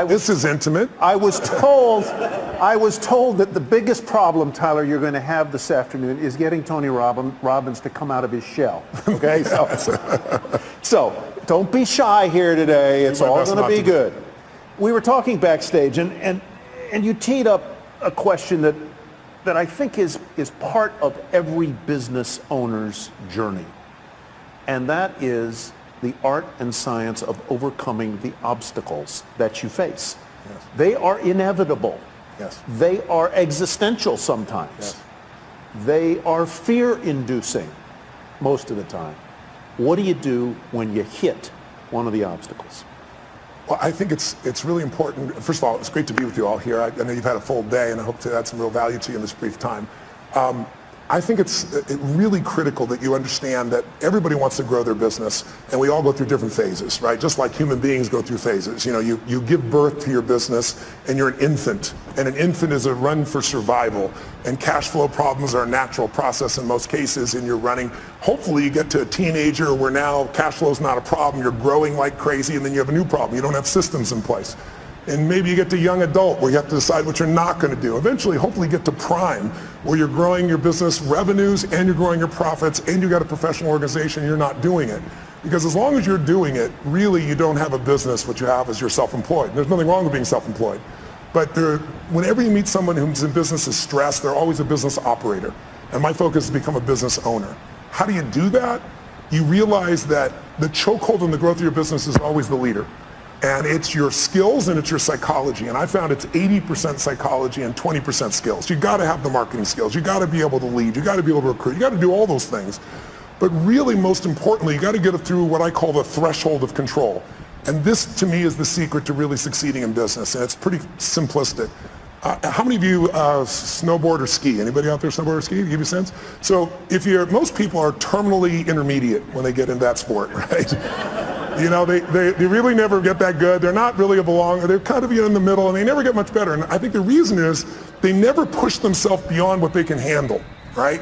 This is intimate. I was told that the biggest problem, Tyler, you're going to have this afternoon is getting Tony Robbins to come out of his shell. Okay, so don't be shy here today. It's all going to be good. We were talking backstage, and you teed up a question that I think is part of every business owner's journey, and that is the art and science of overcoming the obstacles that you face. Yes. They are inevitable. Yes. They are existential sometimes. Yes. They are fear-inducing most of the time. What do you do when you hit one of the obstacles? Well, I think it's really important. First of all, it's great to be with you all here. I know you've had a full day, and I hope to add some real value to you in this brief time. I think it's really critical that you understand that everybody wants to grow their business, and we all go through different phases, right? Just like human beings go through phases. You know, you give birth to your business, and you're an infant, and an infant is a run for survival, and cash flow problems are a natural process in most cases, and you're running. Hopefully you get to a teenager where now cash flow is not a problem, you're growing like crazy, and then you have a new problem. You don't have systems in place. And maybe you get to young adult where you have to decide what you're not going to do. Eventually, hopefully get to prime where you're growing your business revenues and you're growing your profits and you got a professional organization and you're not doing it. Because as long as you're doing it, really you don't have a business. What you have is you're self-employed. There's nothing wrong with being self-employed. But whenever you meet someone who's in business is stressed, they're always a business operator. And my focus is to become a business owner. How do you do that? You realize that the chokehold in the growth of your business is always the leader. And it's your skills and it's your psychology. And I found it's 80% psychology and 20% skills. You got to have the marketing skills. You got to be able to lead. You got to be able to recruit. You got to do all those things. But really, most importantly, you got to get it through what I call the threshold of control. And this, to me, is the secret to really succeeding in business. And it's pretty simplistic. How many of you snowboard or ski? Anybody out there snowboard or ski? To give you a sense? So most people are terminally intermediate when they get into that sport, right? You know, they really never get that good. They're not really a belonger. They're kind of in the middle, and they never get much better. And I think the reason is they never push themselves beyond what they can handle, right?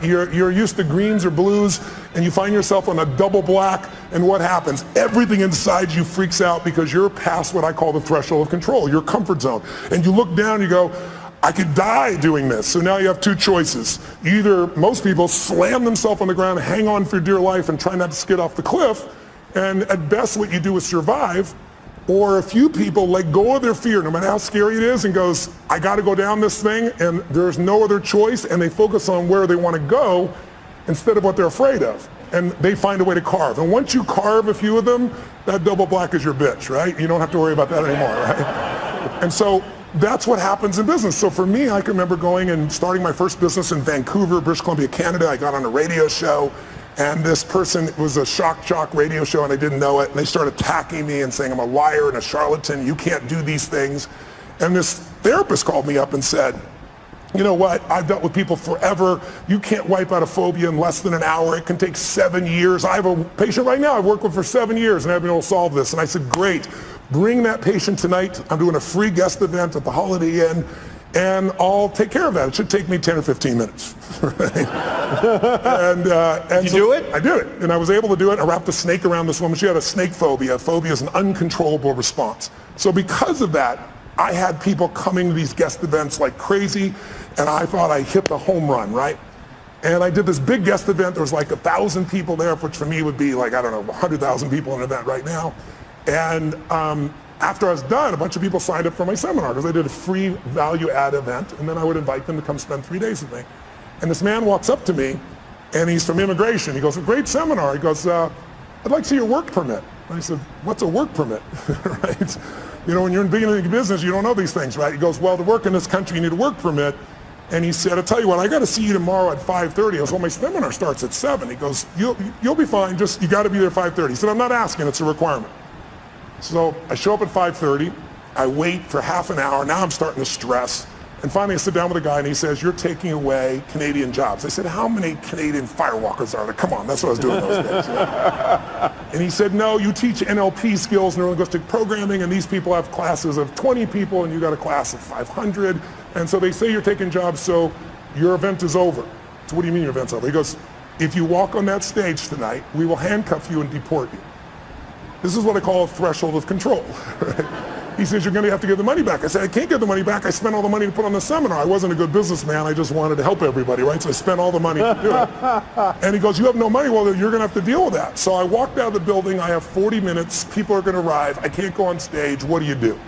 You're used to greens or blues, and you find yourself on a double black, and what happens? Everything inside you freaks out because you're past what I call the threshold of control, your comfort zone. And you look down and you go, I could die doing this. So now you have two choices. Either most people slam themselves on the ground, hang on for dear life, and try not to skid off the cliff, and at best what you do is survive, or a few people let go of their fear, no matter how scary it is, and goes, I got to go down this thing, and there's no other choice, and they focus on where they want to go instead of what they're afraid of, and they find a way to carve. And once you carve a few of them, that double black is your bitch, right? You don't have to worry about that anymore, right? And so that's what happens in business. So for me, I can remember going and starting my first business in Vancouver, British Columbia, Canada. I got on a radio show, and this person, it was a shock jock radio show, and I didn't know it, and they started attacking me and saying I'm a liar and a charlatan, you can't do these things. And this therapist called me up and said, you know what, I've dealt with people forever. You can't wipe out a phobia in less than an hour. It can take 7 years. I have a patient right now I've worked with for 7 years, and I've been able to solve this. And I said, great, bring that patient tonight. I'm doing a free guest event at the Holiday Inn, and I'll take care of that. It should take me 10 or 15 minutes. Right? and you do it? I did it, and I was able to do it. I wrapped a snake around this woman. She had a snake phobia. Phobia is an uncontrollable response. So because of that, I had people coming to these guest events like crazy, and I thought I hit the home run, right? And I did this big guest event. There was like 1,000 people there, which for me would be like, I don't know, 100,000 people in an event right now. And after I was done, a bunch of people signed up for my seminar because I did a free value-add event, and then I would invite them to come spend 3 days with me. And this man walks up to me, and he's from immigration. He goes, a great seminar. He goes, I'd like to see your work permit. And I said, what's a work permit? Right? You know, when you're in the beginning of business, you don't know these things, right? He goes, well, to work in this country, you need a work permit. And he said, I'll tell you what, I got to see you tomorrow at 5:30. I goes, well, my seminar starts at 7. He goes, you'll be fine, just you got to be there at 5:30. He said, I'm not asking, it's a requirement. So I show up at 5:30, I wait for half an hour, now I'm starting to stress. And finally I sit down with a guy and he says, you're taking away Canadian jobs. I said, how many Canadian firewalkers are there? Come on, that's what I was doing those days. And he said, no, you teach NLP skills, neuro-linguistic programming, and these people have classes of 20 people and you got a class of 500. And so they say you're taking jobs, so your event is over. So what do you mean your event's over? He goes, if you walk on that stage tonight, we will handcuff you and deport you. This is what I call a threshold of control. Right? He says, you're going to have to give the money back. I said, I can't give the money back. I spent all the money to put on the seminar. I wasn't a good businessman. I just wanted to help everybody, right? So I spent all the money to do it. And he goes, you have no money? Well, you're going to have to deal with that. So I walked out of the building. I have 40 minutes. People are going to arrive. I can't go on stage. What do you do?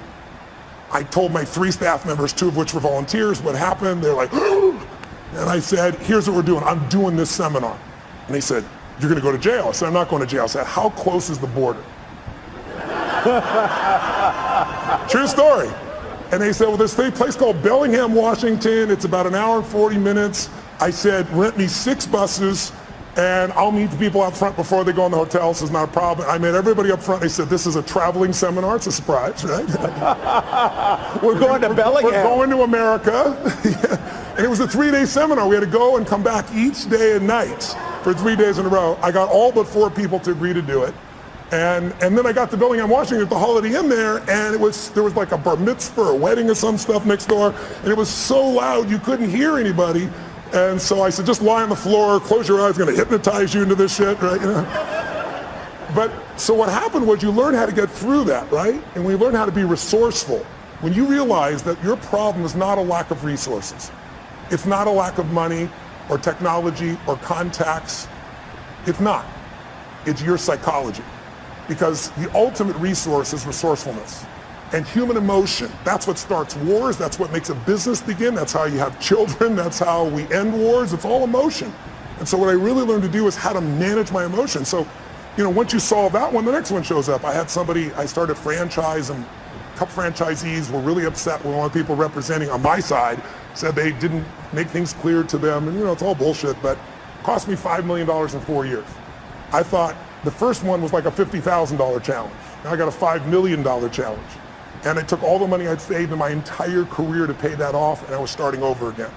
I told my 3 staff members, 2 of which were volunteers, what happened. They're like, and I said, here's what we're doing. I'm doing this seminar. And they said, you're going to go to jail. I said, I'm not going to jail. I said, how close is the border? True story. And they said, well, there's a place called Bellingham, Washington. It's about 1 hour and 40 minutes. I said, rent me 6 buses, and I'll meet the people up front before they go in the hotel, so it's not a problem. I met everybody up front. They said, this is a traveling seminar. It's a surprise, right? We're going to Bellingham. We're going to America. And it was a 3-day seminar. We had to go and come back each day and night for 3 days in a row. I got all but 4 people to agree to do it. And then I got to Bellingham, Washington at the Holiday Inn there, and there was like a bar mitzvah or a wedding or some stuff next door, and it was so loud you couldn't hear anybody. And so I said, just lie on the floor, close your eyes, I'm going to hypnotize you into this shit, right? You know? But so what happened was you learn how to get through that, right? And we learn how to be resourceful. When you realize that your problem is not a lack of resources, it's not a lack of money or technology or contacts, it's not. It's your psychology. Because the ultimate resource is resourcefulness and human emotion. That's what starts wars. That's what makes a business begin. That's how you have children. That's how we end wars. It's all emotion. And so what I really learned to do is how to manage my emotions. So, once you solve that one, the next one shows up. I started a franchise, and a couple franchisees were really upset when one of the people representing on my side said they didn't make things clear to them. And it's all bullshit, but it cost me $5 million in 4 years. I thought, the first one was like a $50,000 challenge. Now I got a $5 million challenge. And it took all the money I'd saved in my entire career to pay that off, and I was starting over again.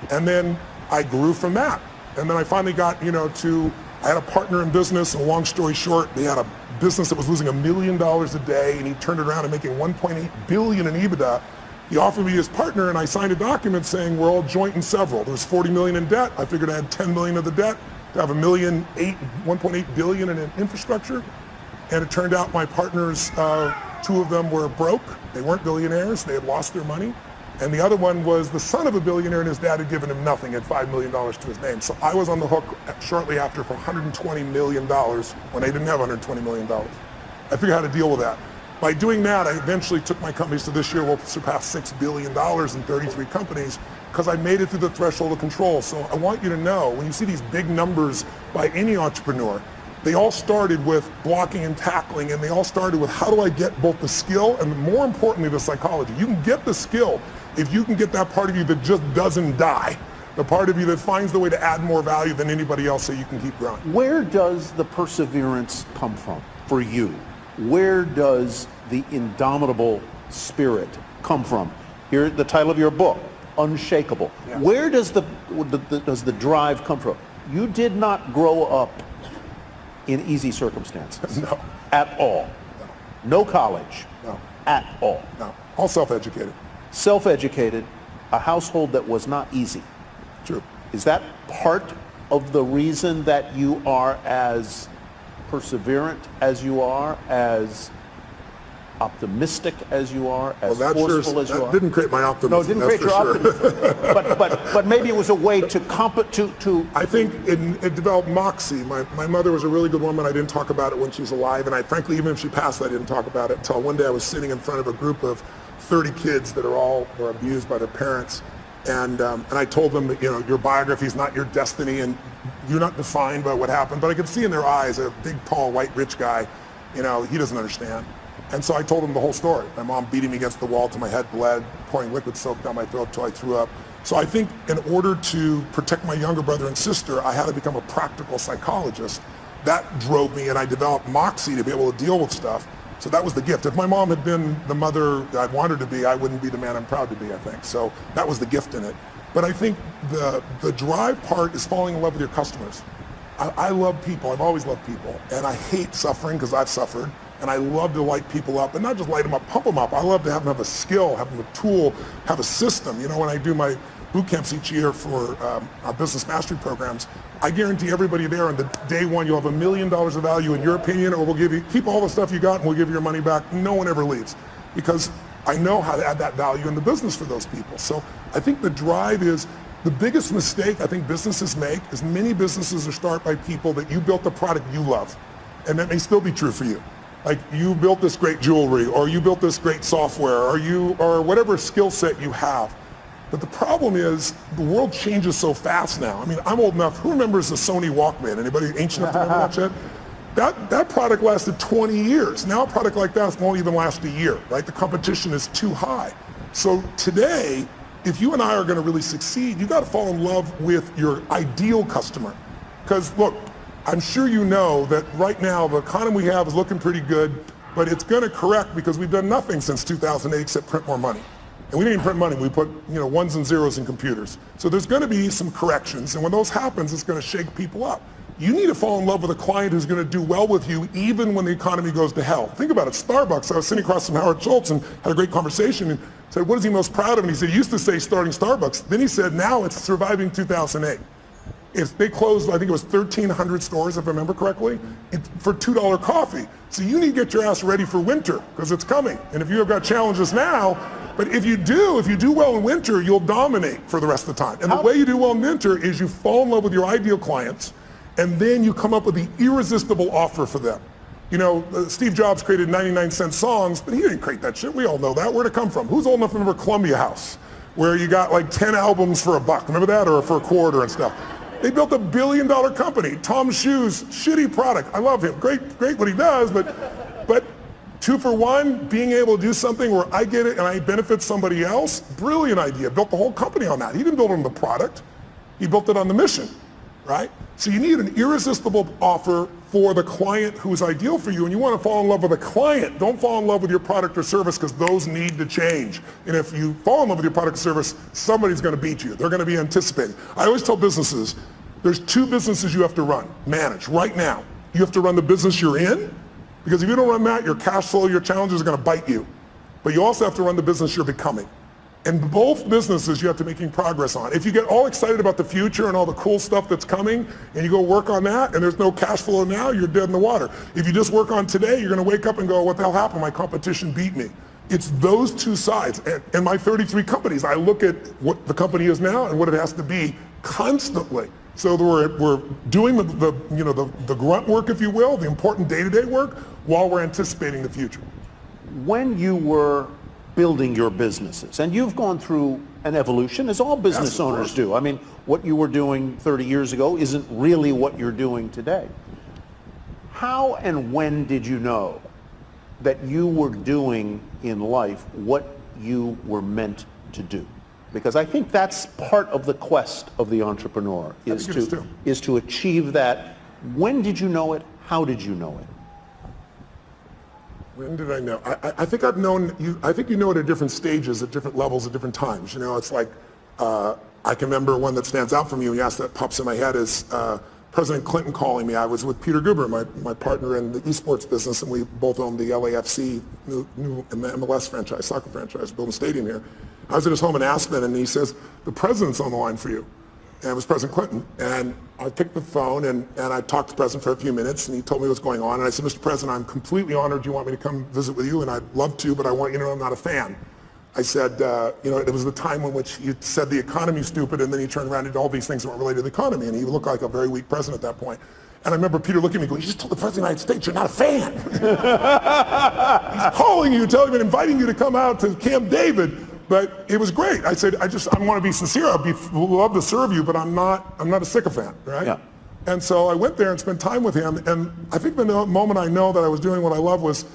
And then I grew from that. And then I finally got, I had a partner in business, and long story short, they had a business that was losing $1 million a day, and he turned it around and making $1.8 billion in EBITDA. He offered me his partner, and I signed a document saying we're all joint and several. There was $40 million in debt. I figured I had $10 million of the debt to have $1.8 billion in infrastructure. And it turned out my partners, 2 of them were broke. They weren't billionaires. They had lost their money. And the other one was the son of a billionaire, and his dad had given him nothing, had $5 million to his name. So I was on the hook shortly after for $120 million when they didn't have $120 million. I figured out how to deal with that. By doing that, I eventually took my companies to this year will surpass $6 billion in 33 companies, because I made it through the threshold of control. So I want you to know, when you see these big numbers by any entrepreneur, they all started with blocking and tackling, and they all started with how do I get both the skill and, more importantly, the psychology. You can get the skill if you can get that part of you that just doesn't die, the part of you that finds the way to add more value than anybody else so you can keep growing. Where does the perseverance come from for you? Where does the indomitable spirit come from? Here, the title of your book, Unshakable. Yeah. Where does the drive come from? You did not grow up in easy circumstances. No. At all. No college. No. At all. No. All self-educated. Self-educated, a household that was not easy. True. Is that part of the reason that you are as perseverant as you are, as optimistic as you are, as forceful as you are? That didn't create my optimism. No, it didn't create your optimism. but maybe it was a way to I think it developed moxie. My mother was a really good woman. I didn't talk about it when she was alive, and frankly, even if she passed, I didn't talk about it until one day I was sitting in front of a group of 30 kids that were abused by their parents, and I told them that your biography is not your destiny, and you're not defined by what happened. But I could see in their eyes, a big, tall, white, rich guy, he doesn't understand. And so I told him the whole story. My mom beating me against the wall till my head bled, pouring liquid soap down my throat till I threw up. So I think in order to protect my younger brother and sister, I had to become a practical psychologist. That drove me, and I developed moxie to be able to deal with stuff. So that was the gift. If my mom had been the mother I wanted to be, I wouldn't be the man I'm proud to be, I think. So that was the gift in it. But I think the drive part is falling in love with your customers. I love people. I've always loved people. And I hate suffering because I've suffered. And I love to light people up, and not just light them up, pump them up. I love to have them have a skill, have them a tool, have a system. When I do my boot camps each year for our business mastery programs, I guarantee everybody there on the day one, you'll have $1 million of value in your opinion, or we'll keep all the stuff you got and we'll give you your money back. No one ever leaves. because I know how to add that value in the business for those people. So I think the drive is the biggest mistake I think businesses make is many businesses are started by people that you built a product you love. And that may still be true for you. Like you built this great jewelry, or you built this great software, or whatever skill set you have. But the problem is the world changes so fast now. I mean, I'm old enough. Who remembers the Sony Walkman? Anybody ancient enough to remember that shit? That product lasted 20 years. Now a product like that won't even last a year, right? The competition is too high. So today, if you and I are going to really succeed, you got to fall in love with your ideal customer. Because look, I'm sure you know that right now the economy we have is looking pretty good, but it's going to correct because we've done nothing since 2008 except print more money. And we didn't even print money, we put ones and zeros in computers. So there's going to be some corrections, and when those happens, it's going to shake people up. You need to fall in love with a client who's going to do well with you even when the economy goes to hell. Think about it, Starbucks, I was sitting across from Howard Schultz and had a great conversation and said, what is he most proud of? And he said, he used to say starting Starbucks. Then he said, now it's surviving 2008. If they closed, I think it was 1,300 stores, if I remember correctly, for $2 coffee. So you need to get your ass ready for winter, because it's coming. And if you have got challenges now, but if you do well in winter, you'll dominate for the rest of the time. And the way you do well in winter is you fall in love with your ideal clients, and then you come up with the irresistible offer for them. Steve Jobs created 99-cent songs, but he didn't create that shit. We all know that. Where'd it come from? Who's old enough to remember Columbia House, where you got like 10 albums for $1? Remember that? Or for a quarter and stuff. They built $1 billion company. Tom's Shoes, shitty product. I love him. Great what he does, but 2 for 1, being able to do something where I get it and I benefit somebody else, brilliant idea. Built the whole company on that. He didn't build it on the product. He built it on the mission, right? So you need an irresistible offer for the client who's ideal for you, and you want to fall in love with a client. Don't fall in love with your product or service, because those need to change. And if you fall in love with your product or service, somebody's going to beat you. They're going to be anticipating. I always tell businesses, there's 2 businesses you have to manage right now. You have to run the business you're in, because if you don't run that, your cash flow, your challenges are going to bite you. But you also have to run the business you're becoming. And both businesses you have to be making progress on. If you get all excited about the future and all the cool stuff that's coming, and you go work on that, and there's no cash flow now, you're dead in the water. If you just work on today, you're going to wake up and go, what the hell happened? My competition beat me. It's those 2 sides. And my 33 companies, I look at what the company is now and what it has to be constantly. So we're doing the grunt work, if you will, the important day-to-day work, while we're anticipating the future. When you were building your businesses, and you've gone through an evolution, as all business owners do. I mean, what you were doing 30 years ago isn't really what you're doing today. How and when did you know that you were doing in life what you were meant to do? Because I think that's part of the quest of the entrepreneur, is to achieve that. When did you know it? How did you know it? When did I know? I think I've known you. I think you know it at different stages, at different levels, at different times. It's like I can remember one that stands out from you. Yes, that pops in my head is President Clinton calling me. I was with Peter Guber, my partner in the esports business, and we both owned the LAFC, new MLS franchise, soccer franchise, building a stadium here. I was at his home in Aspen, and he says, the president's on the line for you. And it was President Clinton. And I picked the phone, and I talked to the president for a few minutes, and he told me what's going on. And I said, Mr. President, I'm completely honored you want me to come visit with you, and I'd love to, but I want you to know I'm not a fan. I said, it was the time in which you said the economy's stupid, and then you turned around and did all these things that weren't related to the economy, and he looked like a very weak president at that point. And I remember Peter looking at me going, you just told the President of the United States you're not a fan. He's calling you, telling you, and inviting you to come out to Camp David. But it was great. I said, I want to be sincere. I'd love to serve you, but I'm not a sycophant, right? Yeah. And so I went there and spent time with him. And I think the moment I know that I was doing what I love was,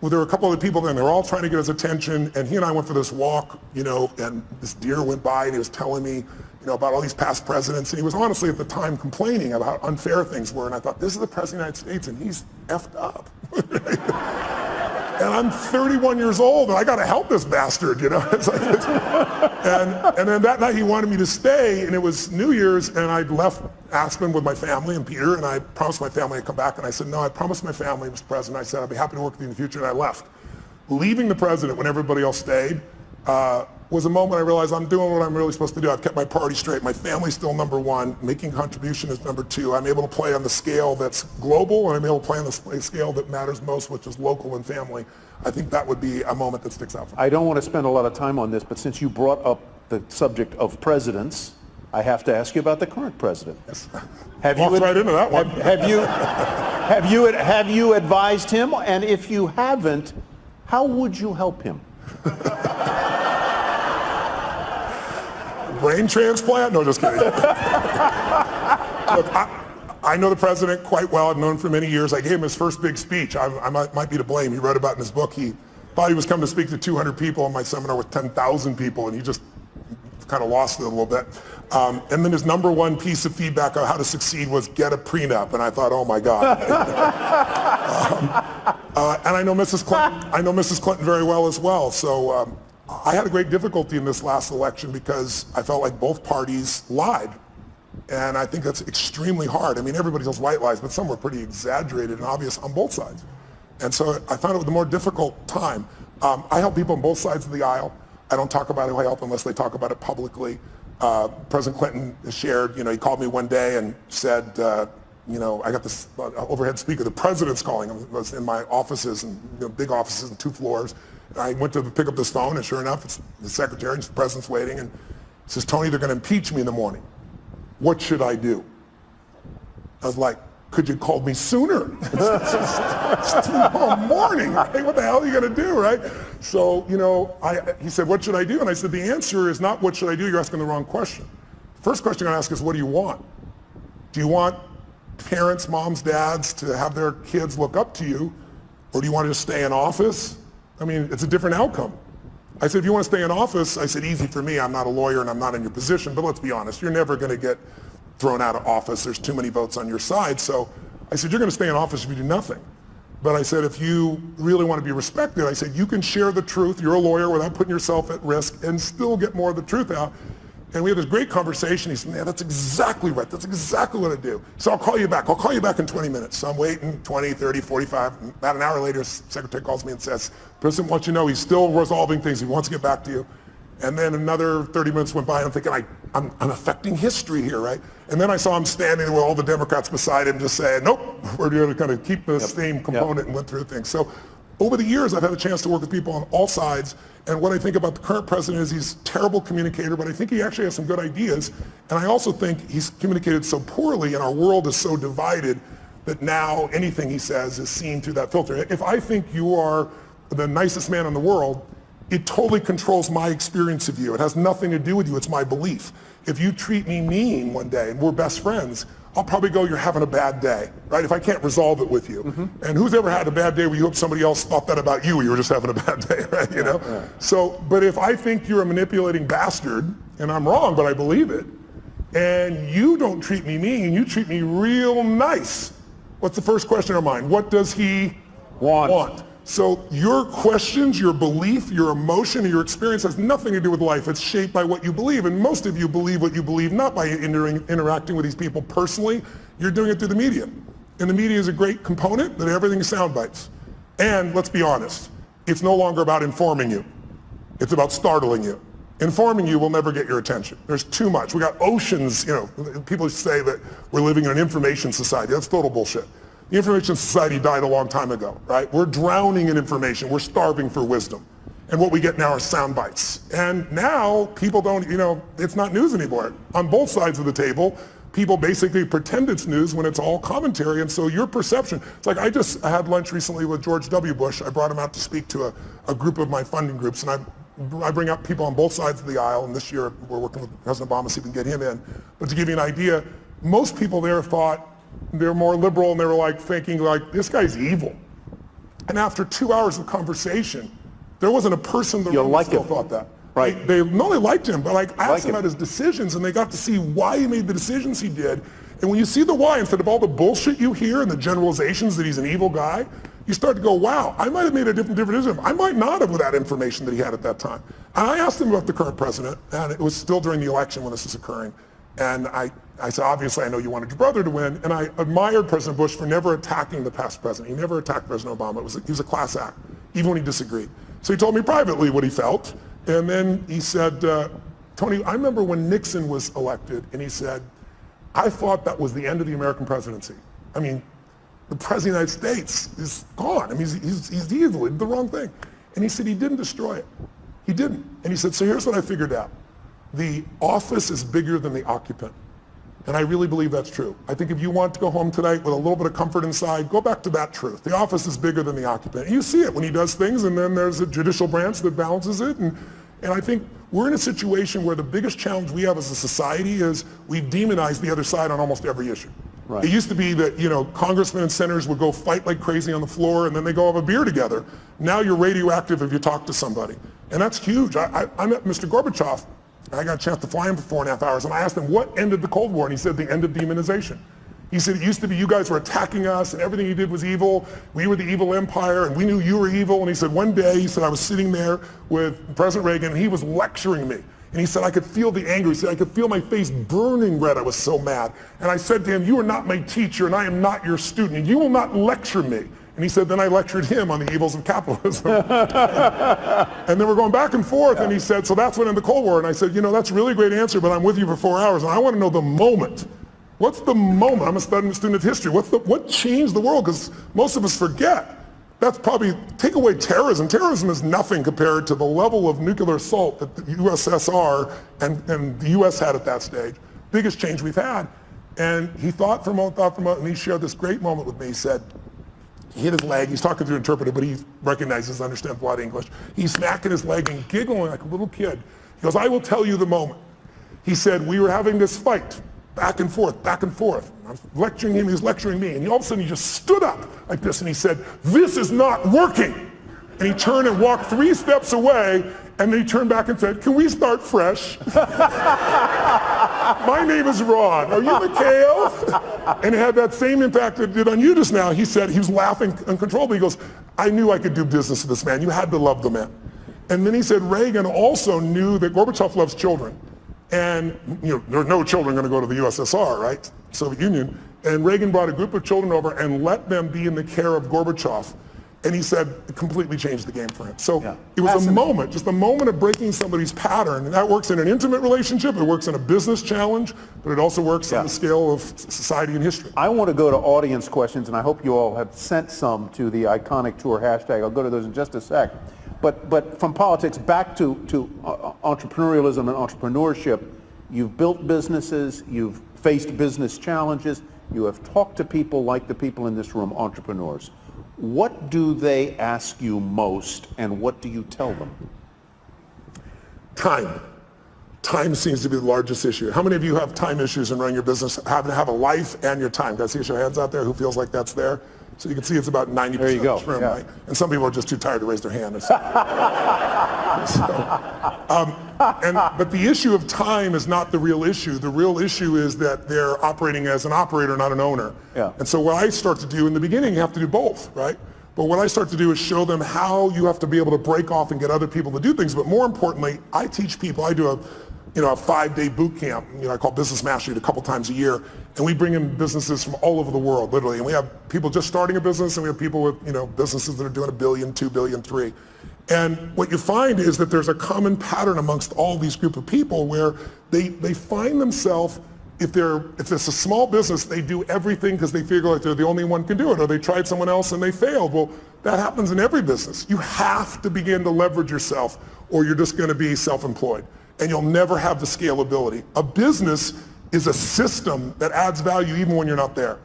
there were a couple other people there, and they were all trying to get his attention. And he and I went for this walk, and this deer went by, and he was telling me, about all these past presidents. And he was honestly at the time complaining about how unfair things were. And I thought, this is the President of the United States, and he's effed up. And I'm 31 years old, and I got to help this bastard, and then that night he wanted me to stay, and it was New Year's, and I left Aspen with my family and Peter, and I promised my family I'd come back, and I said, no, I promised my family, Mr. President, I said, I'd be happy to work with you in the future, and I left. Leaving the president when everybody else stayed was a moment I realized I'm doing what I'm really supposed to do. I've kept my priorities straight. My family's still number one. Making contribution is number two. I'm able to play on the scale that's global, and I'm able to play on the scale that matters most, which is local and family. I think that would be a moment that sticks out for me. I don't want to spend a lot of time on this, but since you brought up the subject of presidents, I have to ask you about the current president. Yes. Walked right into that one. Have you advised him? And if you haven't, how would you help him? Brain transplant? No, just kidding. Look, I know the president quite well. I've known him for many years. I gave him his first big speech. I might be to blame. He wrote about it in his book. He thought he was coming to speak to 200 people in my seminar with 10,000 people, and he just kind of lost it a little bit. And then his number one piece of feedback on how to succeed was get a prenup. And I thought, oh my God. And I know Mrs. Clinton. I know Mrs. Clinton very well as well. So I had a great difficulty in this last election because I felt like both parties lied. And I think that's extremely hard. I mean, everybody tells white lies, but some were pretty exaggerated and obvious on both sides. And so I found it was the more difficult time. I help people on both sides of the aisle. I don't talk about who I help unless they talk about it publicly. President Clinton shared, he called me one day and said, I got this overhead speaker, the president's calling. I was in my offices, and big offices and 2 floors. And I went to pick up this phone, and sure enough, it's the secretary, and the president's waiting, and he says, Tony, they're going to impeach me in the morning. What should I do? I was like, could you call me sooner? It's tomorrow morning, right? What the hell are you going to do, right? So, he said, what should I do? And I said, the answer is not what should I do, you're asking the wrong question. First question I'm going to ask is, what do you want? Do you want parents, moms, dads to have their kids look up to you, or do you want to just stay in office? I mean, it's a different outcome. I said, if you want to stay in office, I said, easy for me, I'm not a lawyer and I'm not in your position, but let's be honest, you're never going to get thrown out of office. There's too many votes on your side. So I said, you're going to stay in office if you do nothing. But I said, if you really want to be respected, I said, you can share the truth, you're a lawyer, without putting yourself at risk and still get more of the truth out. And we had this great conversation. He said, man, that's exactly right. That's exactly what I do. So I'll call you back. I'll call you back in 20 minutes. So I'm waiting 20, 30, 45. About an hour later, the secretary calls me and says, the president wants you to know he's still resolving things. He wants to get back to you. And then another 30 minutes went by, and I'm thinking, I'm affecting history here, right? And then I saw him standing with all the Democrats beside him just saying, nope, we're going to kind of keep the same component and went through things. So over the years, I've had a chance to work with people on all sides. And what I think about the current president is he's a terrible communicator, but I think he actually has some good ideas. And I also think he's communicated so poorly, and our world is so divided that now anything he says is seen through that filter. If I think you are the nicest man in the world, it totally controls my experience of you. It has nothing to do with you. It's my belief. If you treat me mean one day and we're best friends, I'll probably go, you're having a bad day, right? If I can't resolve it with you. Mm-hmm. And who's ever had a bad day where you hope somebody else thought that about you were just having a bad day, right? Yeah. So, but if I think you're a manipulating bastard, and I'm wrong, but I believe it, and you don't treat me mean, you treat me real nice, what's the first question in our mind? What does he want? So your questions, your belief, your emotion, your experience has nothing to do with life. It's shaped by what you believe. And most of you believe what you believe not by interacting with these people personally. You're doing it through the media. And the media is a great component, but everything is sound bites. And let's be honest, it's no longer about informing you. It's about startling you. Informing you will never get your attention. There's too much. We got oceans, people say that we're living in an information society. That's total bullshit. The information society died a long time ago, right? We're drowning in information. We're starving for wisdom. And what we get now are sound bites. And now people don't, it's not news anymore. On both sides of the table, people basically pretend it's news when it's all commentary. And so your perception, it's like I had lunch recently with George W. Bush. I brought him out to speak to a group of my funding groups. And I bring up people on both sides of the aisle. And this year we're working with President Obama to see if we can get him in. But to give you an idea, most people there thought, they're more liberal, and they were thinking this guy's evil. And after 2 hours of conversation, there wasn't a person in the room that still thought that. Right. They liked him, but I asked him about his decisions, and they got to see why he made the decisions he did. And when you see the why, instead of all the bullshit you hear and the generalizations that he's an evil guy, you start to go, wow, I might have made a different decision. I might not have with that information that he had at that time. And I asked him about the current president, and it was still during the election when this was occurring. And I said, obviously, I know you wanted your brother to win. And I admired President Bush for never attacking the past president. He never attacked President Obama. He was a class act, even when he disagreed. So he told me privately what he felt. And then he said, Tony, I remember when Nixon was elected, and he said, I thought that was the end of the American presidency. I mean, the President of the United States is gone. I mean, he's evil, he did the wrong thing. And he said he didn't destroy it. He didn't. And he said, so here's what I figured out. The office is bigger than the occupant. And I really believe that's true. I think if you want to go home tonight with a little bit of comfort inside, go back to that truth. The office is bigger than the occupant. And you see it when he does things, and then there's a judicial branch that balances it. And I think we're in a situation where the biggest challenge we have as a society is we've demonized the other side on almost every issue. Right. It used to be that, congressmen and senators would go fight like crazy on the floor, and then they go have a beer together. Now you're radioactive if you talk to somebody. And that's huge. I met Mr. Gorbachev. I got a chance to fly him for 4.5 hours, and I asked him what ended the Cold War, and he said the end of demonization. He said it used to be you guys were attacking us, and everything you did was evil. We were the evil empire, and we knew you were evil. And he said one day, he said I was sitting there with President Reagan, and he was lecturing me. And he said I could feel the anger. He said I could feel my face burning red. I was so mad. And I said to him, you are not my teacher, and I am not your student, and you will not lecture me. And he said, then I lectured him on the evils of capitalism. And then we're going back and forth, and he said, so that's when in the Cold War. And I said, that's a really great answer, but I'm with you for 4 hours, and I want to know the moment. What's the moment? I'm a student of history. What changed the world? Because most of us forget. That's probably, take away terrorism. Terrorism is nothing compared to the level of nuclear assault that the USSR and the US had at that stage. Biggest change we've had. And he thought for a moment, and he shared this great moment with me. He said, he hit his leg, he's talking through an interpreter, but he recognizes, understands a lot of English. He's smacking his leg and giggling like a little kid. He goes, I will tell you the moment. He said, we were having this fight, back and forth, back and forth. I was lecturing him, he was lecturing me, and all of a sudden he just stood up like this, and he said, this is not working. And he turned and walked 3 steps away, and then he turned back and said, can we start fresh? My name is Ron. Are you Mikhail? And it had that same impact it did on you just now. He said, he was laughing uncontrollably. He goes, I knew I could do business with this man. You had to love the man. And then he said, Reagan also knew that Gorbachev loves children. And there are no children going to go to the USSR, right? Soviet Union. And Reagan brought a group of children over and let them be in the care of Gorbachev. And he said it completely changed the game for him. So it was a moment, just a moment of breaking somebody's pattern. And that works in an intimate relationship, it works in a business challenge, but it also works on the scale of society and history. I want to go to audience questions, and I hope you all have sent some to the Iconic Tour hashtag. I'll go to those in just a sec. But from politics back to entrepreneurialism and entrepreneurship, you've built businesses, you've faced business challenges, you have talked to people like the people in this room, entrepreneurs. What do they ask you most, and what do you tell them? Time. Time seems to be the largest issue. How many of you have time issues in running your business, having to have a life and your time? Can I see your hands out there who feels like that's there? So you can see it's about 90% there you go. of this room, Yeah. right? And some people are just too tired to raise their hand. But the issue of time is not the real issue. The real issue is that they're operating as an operator, not an owner. Yeah. And so what I start to do in the beginning, you have to do both, right? But what I start to do is show them how you have to be able to break off and get other people to do things. But more importantly, I teach people, I do a 5-day boot camp, I call Business Mastery, a couple times a year. And we bring in businesses from all over the world, literally. And we have people just starting a business, and we have people with, businesses that are doing $1 billion, $2 billion, $3 billion. And what you find is that there's a common pattern amongst all these group of people where they find themselves, if it's a small business, they do everything because they figure like they're the only one can do it, or they tried someone else and they failed. Well, that happens in every business. You have to begin to leverage yourself, or you're just going to be self-employed, and you'll never have the scalability. A business is a system that adds value even when you're not there.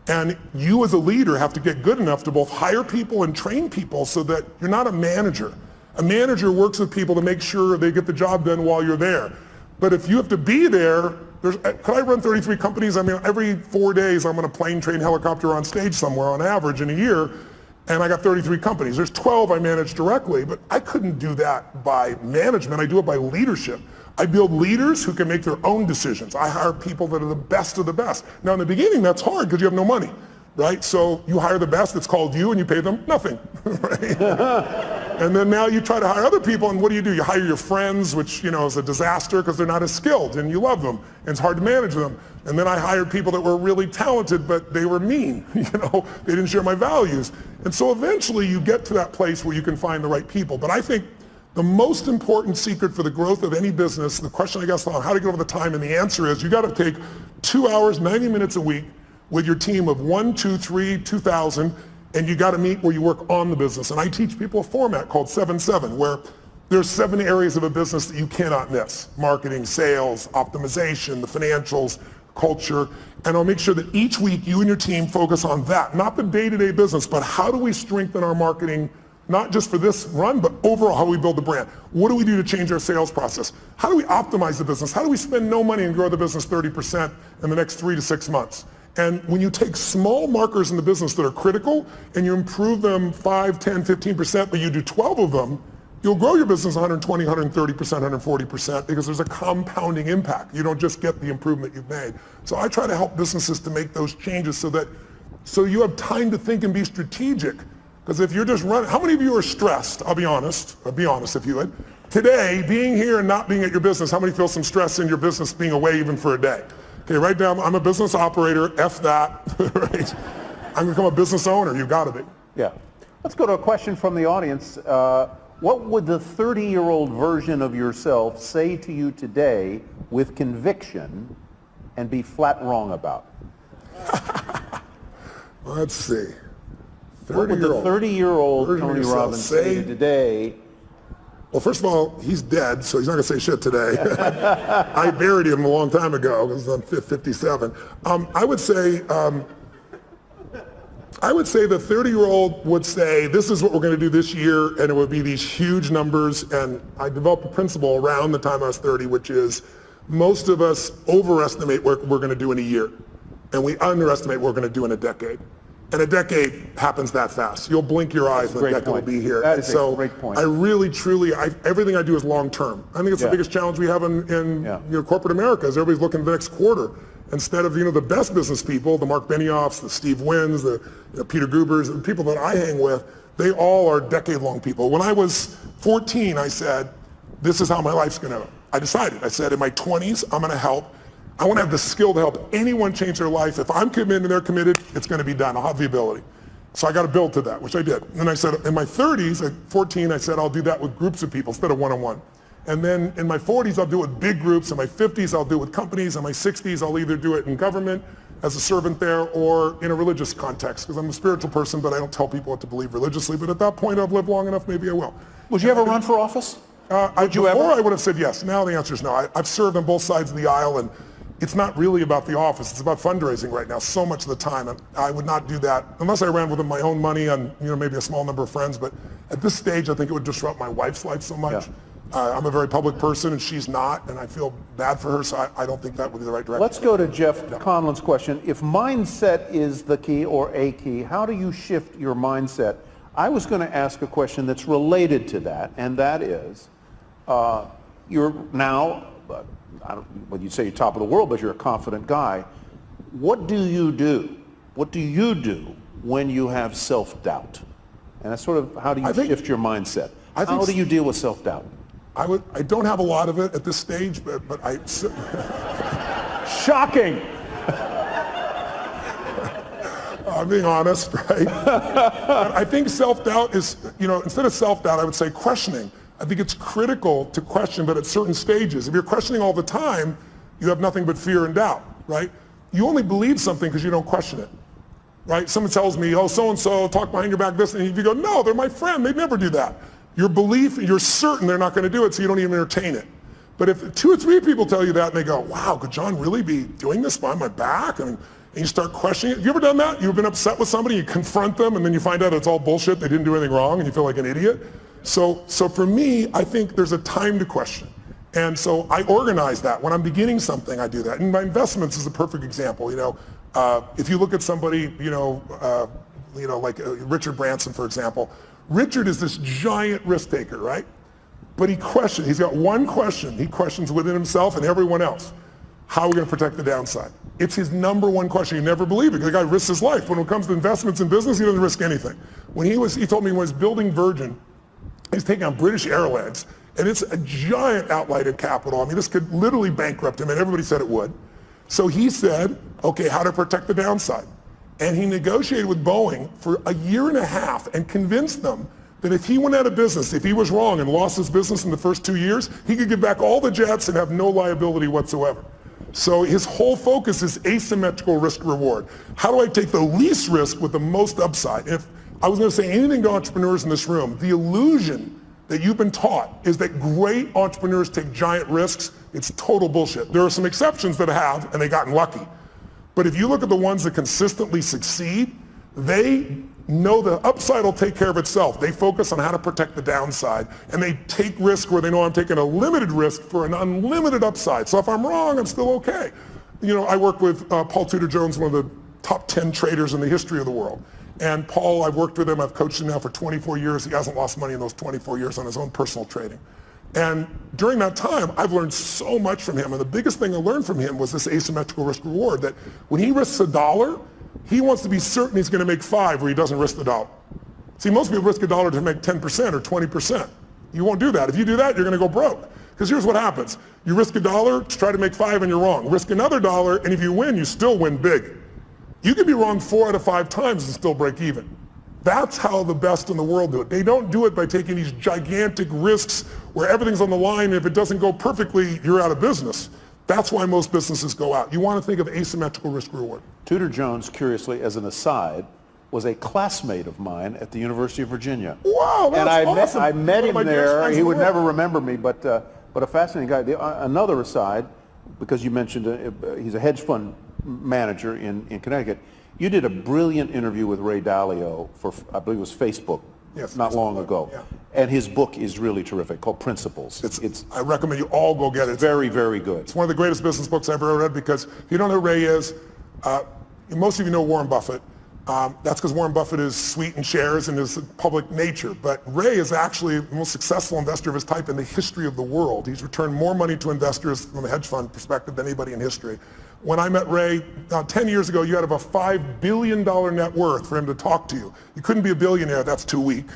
And you as a leader have to get good enough to both hire people and train people so that you're not a manager. A manager works with people to make sure they get the job done while you're there. But if you have to be there, could I run 33 companies? I mean, every 4 days I'm on a plane, train, helicopter on stage somewhere on average in a year, and I got 33 companies. There's 12 I manage directly, but I couldn't do that by management. I do it by leadership. I build leaders who can make their own decisions. I hire people that are the best of the best. Now in the beginning, that's hard because you have no money, right? So you hire the best, it's called you, and you pay them nothing, right? And then now you try to hire other people, and what do? You hire your friends, which is a disaster because they're not as skilled, and you love them, and it's hard to manage them. And then I hired people that were really talented, but they were mean, they didn't share my values. And so eventually you get to that place where you can find the right people. But I think The most important secret for the growth of any business, the question I guess on how to get over the time, and the answer is you got to take 2 hours, 90 minutes a week with your team of 1, 2, 3, 2,000, and you got to meet where you work on the business. And I teach people a format called 7-7, where there's 7 areas of a business that you cannot miss: marketing, sales, optimization, the financials, culture. And I'll make sure that each week you and your team focus on that, not the day-to-day business, but how do we strengthen our marketing, not just for this run, but overall how we build the brand. What do we do to change our sales process? How do we optimize the business? How do we spend no money and grow the business 30% in the next 3 to 6 months? And when you take small markers in the business that are critical and you improve them 5, 10, 15%, but you do 12 of them, you'll grow your business 120, 130%, 140% because there's a compounding impact. You don't just get the improvement you've made. So I try to help businesses to make those changes so you have time to think and be strategic. Because if you're just running, how many of you are stressed? I'll be honest if you would. Today, being here and not being at your business, how many feel some stress in your business being away even for a day? Okay, right now, I'm a business operator, F that, right? I'm gonna become a business owner, you've gotta be. Yeah. Let's go to a question from the audience. What would the 30-year-old version of yourself say to you today with conviction and be flat wrong about? Let's see. What would the 30-year-old Tony Robbins say to you today? Well, first of all, he's dead, so he's not going to say shit today. I buried him a long time ago because I'm 57. I would say the 30-year-old would say, this is what we're going to do this year, and it would be these huge numbers. And I developed a principle around the time I was 30, which is most of us overestimate what we're going to do in a year, and we underestimate what we're going to do in a decade. And a decade happens that fast. You'll blink your eyes and the decade will be here. That is a great point. I really, truly, everything I do is long term. I think it's the biggest challenge we have in corporate America is everybody's looking at the next quarter. Instead of the best business people, the Mark Benioffs, the Steve Wynns, the Peter Gubers, the people that I hang with, they all are decade-long people. When I was 14, I said, this is how my life's going to. I decided. I said, in my 20s, I'm going to help. I want to have the skill to help anyone change their life. If I'm committed and they're committed, it's going to be done. I'll have the ability. So I got to build to that, which I did. And then I said, in my 30s, at 14, I said, I'll do that with groups of people instead of one-on-one. And then in my 40s, I'll do it with big groups. In my 50s, I'll do it with companies. In my 60s, I'll either do it in government as a servant there or in a religious context, because I'm a spiritual person, but I don't tell people what to believe religiously. But at that point, I've lived long enough, maybe I will. Would you ever run for office? Before I would have said yes. Now the answer is no. I've served on both sides of the aisle, and it's not really about the office. It's about fundraising right now so much of the time. And I would not do that unless I ran with my own money on maybe a small number of friends. But at this stage, I think it would disrupt my wife's life so much. Yeah. I'm a very public person and she's not, and I feel bad for her, so I don't think that would be the right direction. Let's go to Jeff Conlon's question. If mindset is the key or a key, how do you shift your mindset? I was going to ask a question that's related to that, and that is, you're now, well, you say you're top of the world, but you're a confident guy. What do you do? What do you do when you have self-doubt? And that's sort of, how do you shift your mindset? How do you deal with self-doubt? I don't have a lot of it at this stage, but I... Shocking! I'm being honest, right? I think self-doubt is, instead of self-doubt, I would say questioning. I think it's critical to question, but at certain stages. If you're questioning all the time, you have nothing but fear and doubt, right? You only believe something because you don't question it, right? Someone tells me, oh, so-and-so, talk behind your back this, and you go, no, they're my friend, they'd never do that. Your belief, you're certain they're not going to do it, so you don't even entertain it. But if 2 or 3 people tell you that and they go, wow, could John really be doing this behind my back? And you start questioning it. Have you ever done that? You've been upset with somebody, you confront them, and then you find out it's all bullshit, they didn't do anything wrong, and you feel like an idiot? So for me, I think there's a time to question. And so I organize that. When I'm beginning something, I do that. And my investments is a perfect example. If you look at somebody, like Richard Branson, for example. Richard is this giant risk taker, right? But he's got one question. He questions within himself and everyone else. How are we going to protect the downside? It's his number one question. You never believe it. The guy risks his life. When it comes to investments in business, he doesn't risk anything. He told me when he was building Virgin, he's taking on British Airways, and it's a giant outlay in capital. I mean, this could literally bankrupt him, and everybody said it would. So he said, okay, how to protect the downside? And he negotiated with Boeing for a year and a half and convinced them that if he went out of business, if he was wrong and lost his business in the first 2 years, he could give back all the jets and have no liability whatsoever. So his whole focus is asymmetrical risk reward. How do I take the least risk with the most upside? If I was going to say anything to entrepreneurs in this room, the illusion that you've been taught is that great entrepreneurs take giant risks. It's total bullshit. There are some exceptions that have, and they've gotten lucky. But if you look at the ones that consistently succeed, they know the upside will take care of itself. They focus on how to protect the downside, and they take risk where they know I'm taking a limited risk for an unlimited upside. So if I'm wrong, I'm still okay. You know, I work with Paul Tudor Jones, one of the top 10 traders in the history of the world. And Paul, I've worked with him, I've coached him now for 24 years. He hasn't lost money in those 24 years on his own personal trading. And during that time, I've learned so much from him. And the biggest thing I learned from him was this asymmetrical risk reward, that when he risks $1, he wants to be certain he's going to make $5 where he doesn't risk the $1. See, most people risk $1 to make 10% or 20%. You won't do that. If you do that, you're going to go broke. Because here's what happens. You risk $1 to try to make $5 and you're wrong. Risk another $1, and if you win, you still win big. You can be wrong 4 out of 5 times and still break even. That's how the best in the world do it. They don't do it by taking these gigantic risks where everything's on the line, and if it doesn't go perfectly, you're out of business. That's why most businesses go out. You want to think of asymmetrical risk reward. Tudor Jones, curiously, as an aside, was a classmate of mine at the University of Virginia. Wow, that's awesome. I met him there. He would world. never remember me, but a fascinating guy. Another aside, because you mentioned he's a hedge fund manager in Connecticut. You did a brilliant interview with Ray Dalio for, I believe it was Facebook, not long ago. Yeah. And his book is really terrific, called Principles. I recommend you all go get it. It's very, very good. It's one of the greatest business books I've ever read, because if you don't know who Ray is, most of you know Warren Buffett. That's because Warren Buffett is sweet in shares and his public nature. But Ray is actually the most successful investor of his type in the history of the world. He's returned more money to investors from a hedge fund perspective than anybody in history. When I met Ray 10 years ago, you had to have a $5 billion net worth for him to talk to you. You couldn't be a billionaire, that's too weak.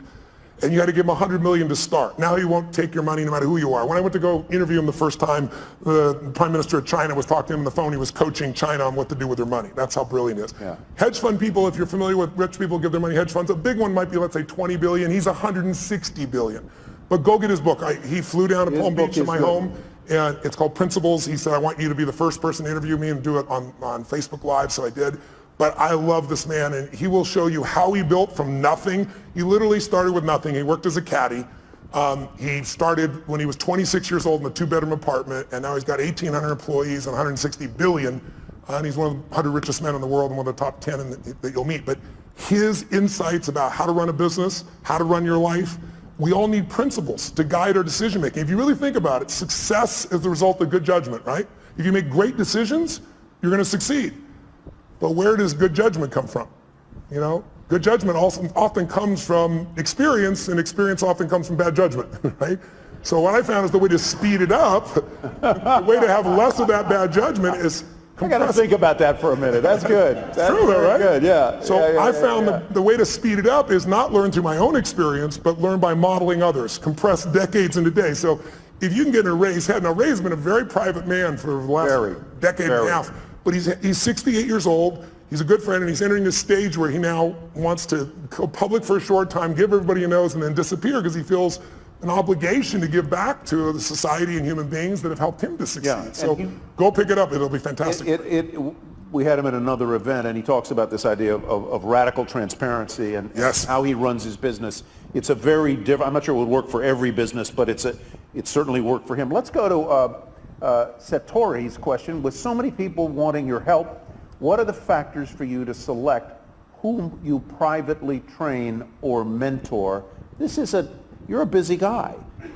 And you had to give him $100 million to start. Now he won't take your money no matter who you are. When I went to go interview him the first time, the Prime Minister of China was talking to him on the phone. He was coaching China on what to do with their money. That's how brilliant he is. Yeah. Hedge fund people, if you're familiar with rich people give their money to hedge funds, a big one might be, let's say, 20 billion. He's 160 billion. But go get his book. He flew down to Palm Beach to my home. And it's called Principles. He said, I want you to be the first person to interview me and do it on Facebook Live, so I did. But I love this man, and he will show you how he built from nothing. He literally started with nothing. He worked as a caddy. He started when he was 26 years old in a 2-bedroom apartment, and now he's got 1,800 employees and 160 billion. And he's one of the 100 richest men in the world and one of the top 10 that you'll meet. But his insights about how to run a business, how to run your life, we all need principles to guide our decision making. If you really think about it, success is the result of good judgment, right? If you make great decisions, you're going to succeed. But where does good judgment come from? You know, good judgment also often comes from experience, and experience often comes from bad judgment, right? So what I found is the way to speed it up, the way to have less of that bad judgment is I got to think about that for a minute. That's good. That's true, though, right? Good, yeah. So I found the way to speed it up is not learn through my own experience, but learn by modeling others, compress decades into days. So if you can get in Ray's head, now Ray's been a very private man for the last decade and a half, but he's 68 years old. He's a good friend, and he's entering this stage where he now wants to go public for a short time, give everybody a nose, and then disappear because he feels an obligation to give back to the society and human beings that have helped him to succeed. Yeah, so go pick it up. It'll be fantastic. We had him at another event, and he talks about this idea of radical transparency and how he runs his business. It's a very different, I'm not sure it would work for every business, but it certainly worked for him. Let's go to Satori's question. With so many people wanting your help, what are the factors for you to select whom you privately train or mentor? You're a busy guy.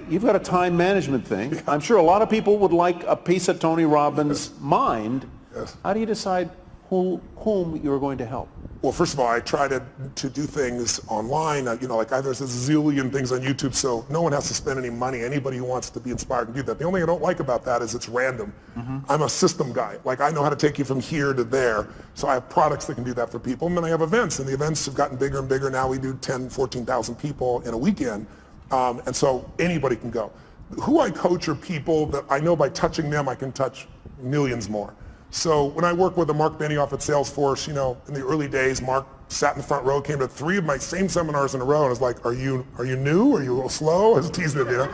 You've got a time management thing. Yeah. I'm sure a lot of people would like a piece of Tony Robbins' mind. Yes. How do you decide whom you're going to help? Well, first of all, I try to do things online. There's a zillion things on YouTube, so no one has to spend any money. Anybody who wants to be inspired can do that. The only thing I don't like about that is it's random. Mm-hmm. I'm a system guy. Like, I know how to take you from here to there, so I have products that can do that for people. And then I have events, and the events have gotten bigger and bigger. Now we do 10, 14,000 people in a weekend. And so anybody can go. Who I coach are people that I know by touching them I can touch millions more. So when I work with Mark Benioff at Salesforce, in the early days, Mark sat in the front row, came to 3 of my same seminars in a row, and I was like, are you new? Are you a little slow? I was teasing him,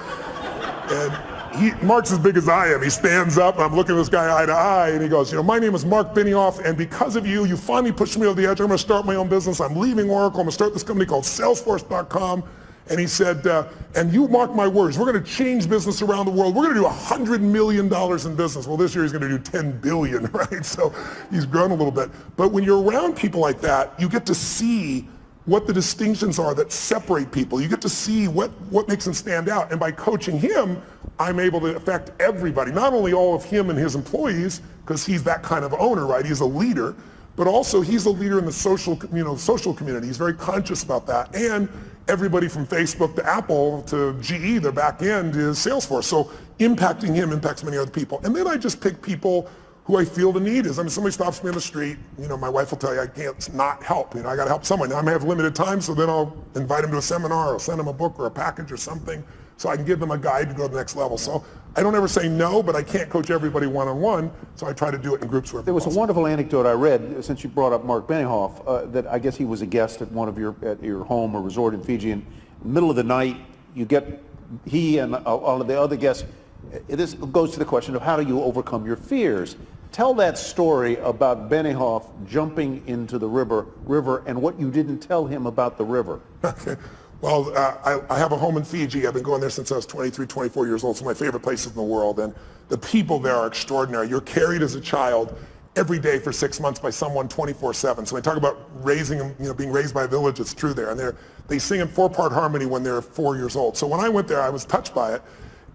And Mark's as big as I am. He stands up, and I'm looking at this guy eye to eye, and he goes, my name is Mark Benioff, and because of you, you finally pushed me over the edge. I'm going to start my own business. I'm leaving Oracle. I'm going to start this company called Salesforce.com. And he said, and you mark my words, we're going to change business around the world. We're going to do $100 million in business. Well, this year he's going to do 10 billion, right? So he's grown a little bit. But when you're around people like that, you get to see what the distinctions are that separate people. You get to see what makes them stand out. And by coaching him, I'm able to affect everybody, not only all of him and his employees, because he's that kind of owner, right? He's a leader, but also he's a leader in the social community. He's very conscious about that. And everybody from Facebook to Apple to GE, their back end is Salesforce. So impacting him impacts many other people. And then I just pick people who I feel the need is. I mean, somebody stops me on the street, my wife will tell you I can't not help. I got to help someone. Now I may have limited time, so then I'll invite them to a seminar or send them a book or a package or something so I can give them a guide to go to the next level. So I don't ever say no, but I can't coach everybody one-on-one, so I try to do it in groups where there was a wonderful anecdote I read, since you brought up Mark Benioff, that I guess he was a guest at your home or resort in Fiji, and in the middle of the night, he and all of the other guests, this goes to the question of how do you overcome your fears? Tell that story about Benioff jumping into the river and what you didn't tell him about the river. Okay. Well, I have a home in Fiji. I've been going there since I was 23, 24 years old. It's my favorite places in the world. And the people there are extraordinary. You're carried as a child every day for 6 months by someone 24/7. So when I talk about raising them, being raised by a village, it's true there. And they sing in 4-part harmony when they're 4 years old. So when I went there, I was touched by it.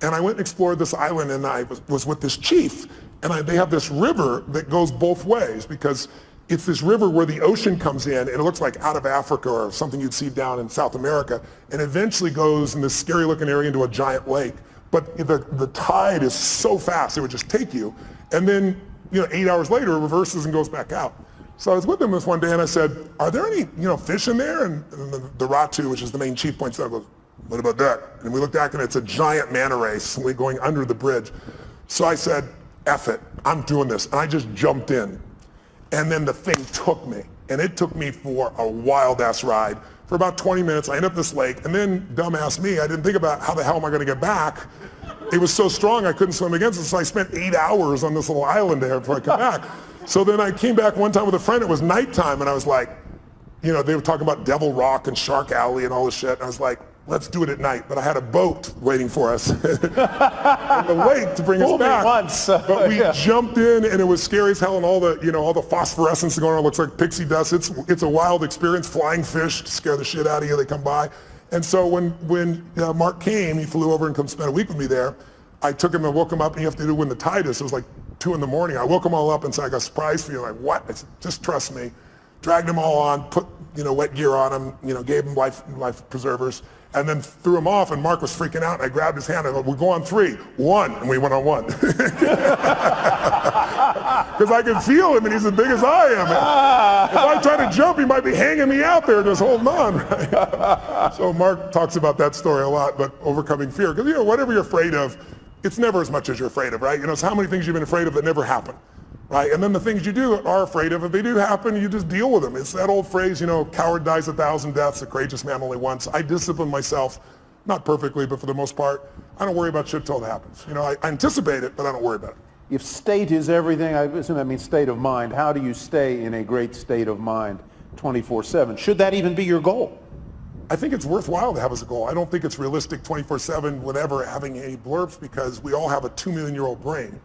And I went and explored this island, and I was with this chief. And they have this river that goes both ways, because it's this river where the ocean comes in, and it looks like out of Africa or something you'd see down in South America, and eventually goes in this scary looking area into a giant lake. But the tide is so fast, it would just take you. And then 8 hours later, it reverses and goes back out. So I was with him this one day, and I said, are there any fish in there? And the Ratu, which is the main chief, points out, goes, what about that? And we looked back, and it's a giant manta ray going under the bridge. So I said, F it, I'm doing this. And I just jumped in. And then the thing took me. And it took me for a wild-ass ride. For about 20 minutes, I ended up this lake. And then, dumbass me, I didn't think about how the hell am I going to get back. It was so strong I couldn't swim against it. So I spent 8 hours on this little island there before I came back. So then I came back one time with a friend. It was nighttime. And I was like, they were talking about Devil Rock and Shark Alley and all this shit. And I was like, let's do it at night. But I had a boat waiting for us in the lake to bring us back. But we jumped in, and it was scary as hell, and all the phosphorescence going on looks like pixie dust. It's a wild experience. Flying fish scare the shit out of you. They come by. And so when Mark came, he flew over and come spend a week with me there. I took him and woke him up, and you have to do when the tide is. It was like 2 in the morning. I woke them all up and said, I got a surprise for you. Like, what? I said, just trust me. Dragged them all on, put wet gear on them, gave them life preservers, and then threw him off, and Mark was freaking out, and I grabbed his hand, and I go, we'll go on 3, 1, and we went on 1. Because I can feel him, and he's as big as I am. If I try to jump, he might be hanging me out there just holding on. Right? So Mark talks about that story a lot, but overcoming fear. Because, whatever you're afraid of, it's never as much as you're afraid of, right? It's how many things you've been afraid of that never happen. Right? And then the things you are afraid of, if they do happen, you just deal with them. It's that old phrase, coward dies 1,000 deaths, a courageous man only once. I discipline myself, not perfectly, but for the most part, I don't worry about shit till it happens. I anticipate it, but I don't worry about it. If state is everything, I assume that means state of mind. How do you stay in a great state of mind 24/7? Should that even be your goal? I think it's worthwhile to have as a goal. I don't think it's realistic 24/7 whenever having any blurbs, because we all have a 2-million-year-old brain.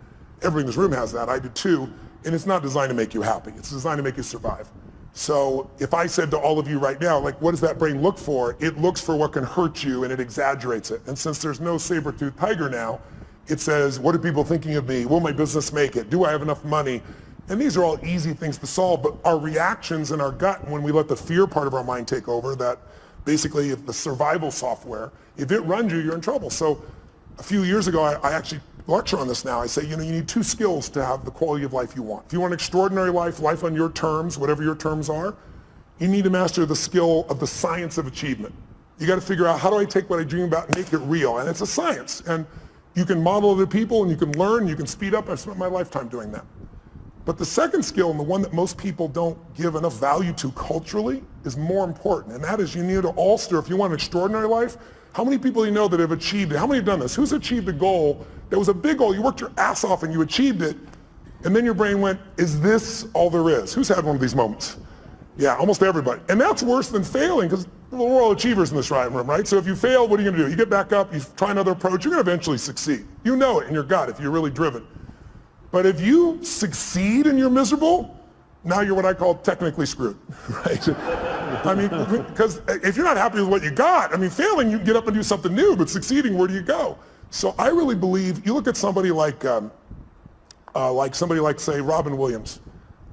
Everybody in this room has that. I do too. And it's not designed to make you happy. It's designed to make you survive. So if I said to all of you right now, what does that brain look for? It looks for what can hurt you, and it exaggerates it. And since there's no saber-toothed tiger now, it says, what are people thinking of me? Will my business make it? Do I have enough money? And these are all easy things to solve, but our reactions in our gut, when we let the fear part of our mind take over, that basically the survival software, if it runs you, you're in trouble. So a few years ago, I actually lecture on this now. I say, you need 2 skills to have the quality of life you want. If you want an extraordinary life on your terms, whatever your terms are, you need to master the skill of the science of achievement. You got to figure out, how do I take what I dream about and make it real? And it's a science. And you can model other people, and you can learn, you can speed up. I've spent my lifetime doing that. But the second skill, and the one that most people don't give enough value to culturally, is more important. And that is, you need to alter, if you want an extraordinary life, how many people do you know that have achieved it? How many have done this? Who's achieved a goal that was a big goal? You worked your ass off and you achieved it. And then your brain went, is this all there is? Who's had one of these moments? Yeah, almost everybody. And that's worse than failing, because we're all achievers in this room, right? So if you fail, what are you going to do? You get back up, you try another approach, you're going to eventually succeed. You know it in your gut if you're really driven. But if you succeed and you're miserable, now you're what I call technically screwed, right? I mean, because if you're not happy with what you got, I mean, failing, you get up and do something new, but succeeding, where do you go? So I really believe, you look at somebody like say, Robin Williams.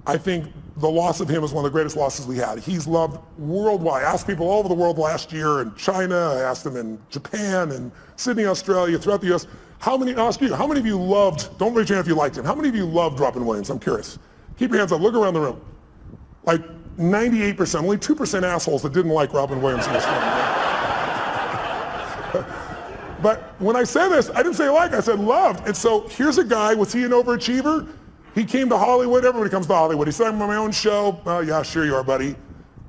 I think the loss of him is one of the greatest losses we had. He's loved worldwide. I asked people all over the world last year, in China, I asked them in Japan, and Sydney, Australia, throughout the US, how many of you loved, don't raise your hand if you liked him, how many of you loved Robin Williams? I'm curious. Keep your hands up, look around the room. Like 98%, only 2% assholes that didn't like Robin Williams in this room. But when I say this, I didn't say like, I said loved. And so here's a guy, was he an overachiever? He came to Hollywood, everybody comes to Hollywood. He said, I'm on my own show. Oh yeah, sure you are, buddy.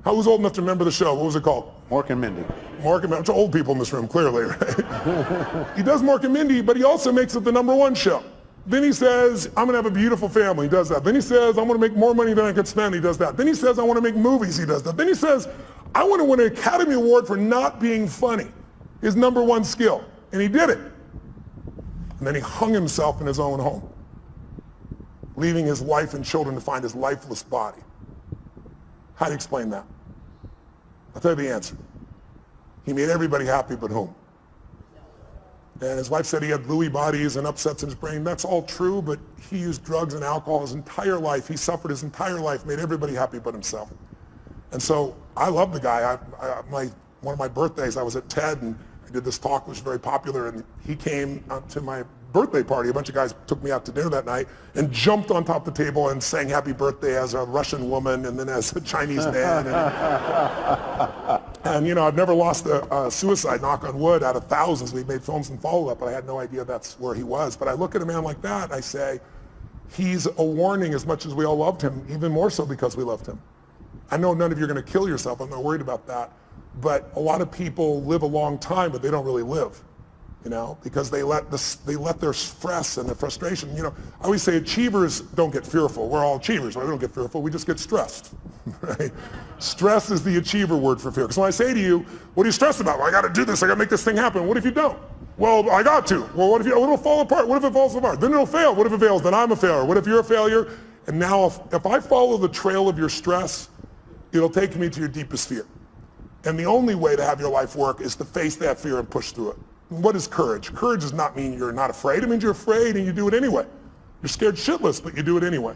Who's old enough to remember the show? What was it called? Mork and Mindy. Mork and Mindy. It's old people in this room, clearly, right? He does Mork and Mindy, but he also makes it the #1 show. Then he says, I'm gonna have a beautiful family, he does that. Then he says, I wanna make more money than I could spend, he does that. Then he says, I wanna make movies, he does that. Then he says, I wanna win an Academy Award for not being funny, his #1 skill. And he did it. And then he hung himself in his own home, leaving his wife and children to find his lifeless body. How do you explain that? I'll tell you the answer. He made everybody happy but whom? And his wife said he had Lewy bodies and upsets in his brain. That's all true, but he used drugs and alcohol his entire life. He suffered his entire life, made everybody happy but himself. And so I love the guy. One of my birthdays, I was at TED and I did this talk, which was very popular, and he came to my birthday party. A bunch of guys took me out to dinner that night and jumped on top of the table and sang happy birthday as a Russian woman and then as a Chinese man. And you know, I've never lost a suicide, knock on wood, out of thousands. We've made films and follow-up, but I had no idea that's where he was. But I look at a man like that, I say, he's a warning as much as we all loved him, even more so because we loved him. I know none of you are going to kill yourself. I'm not worried about that. But a lot of people live a long time, but they don't really live, you know, because they let their stress and their frustration, you know, I always say achievers don't get fearful. We're all achievers, right? We don't get fearful. We just get stressed, right? Stress is the achiever word for fear. Because when I say to you, what are you stressed about? Well, I got to do this. I got to make this thing happen. What if you don't? Well, I got to. Well, what if it'll fall apart? What if it falls apart? Then it'll fail. What if it fails? Then I'm a failure. What if you're a failure? And now if I follow the trail of your stress, it'll take me to your deepest fear. And the only way to have your life work is to face that fear and push through it. What is courage? Courage does not mean you're not afraid. It means you're afraid and you do it anyway. You're scared shitless, but you do it anyway.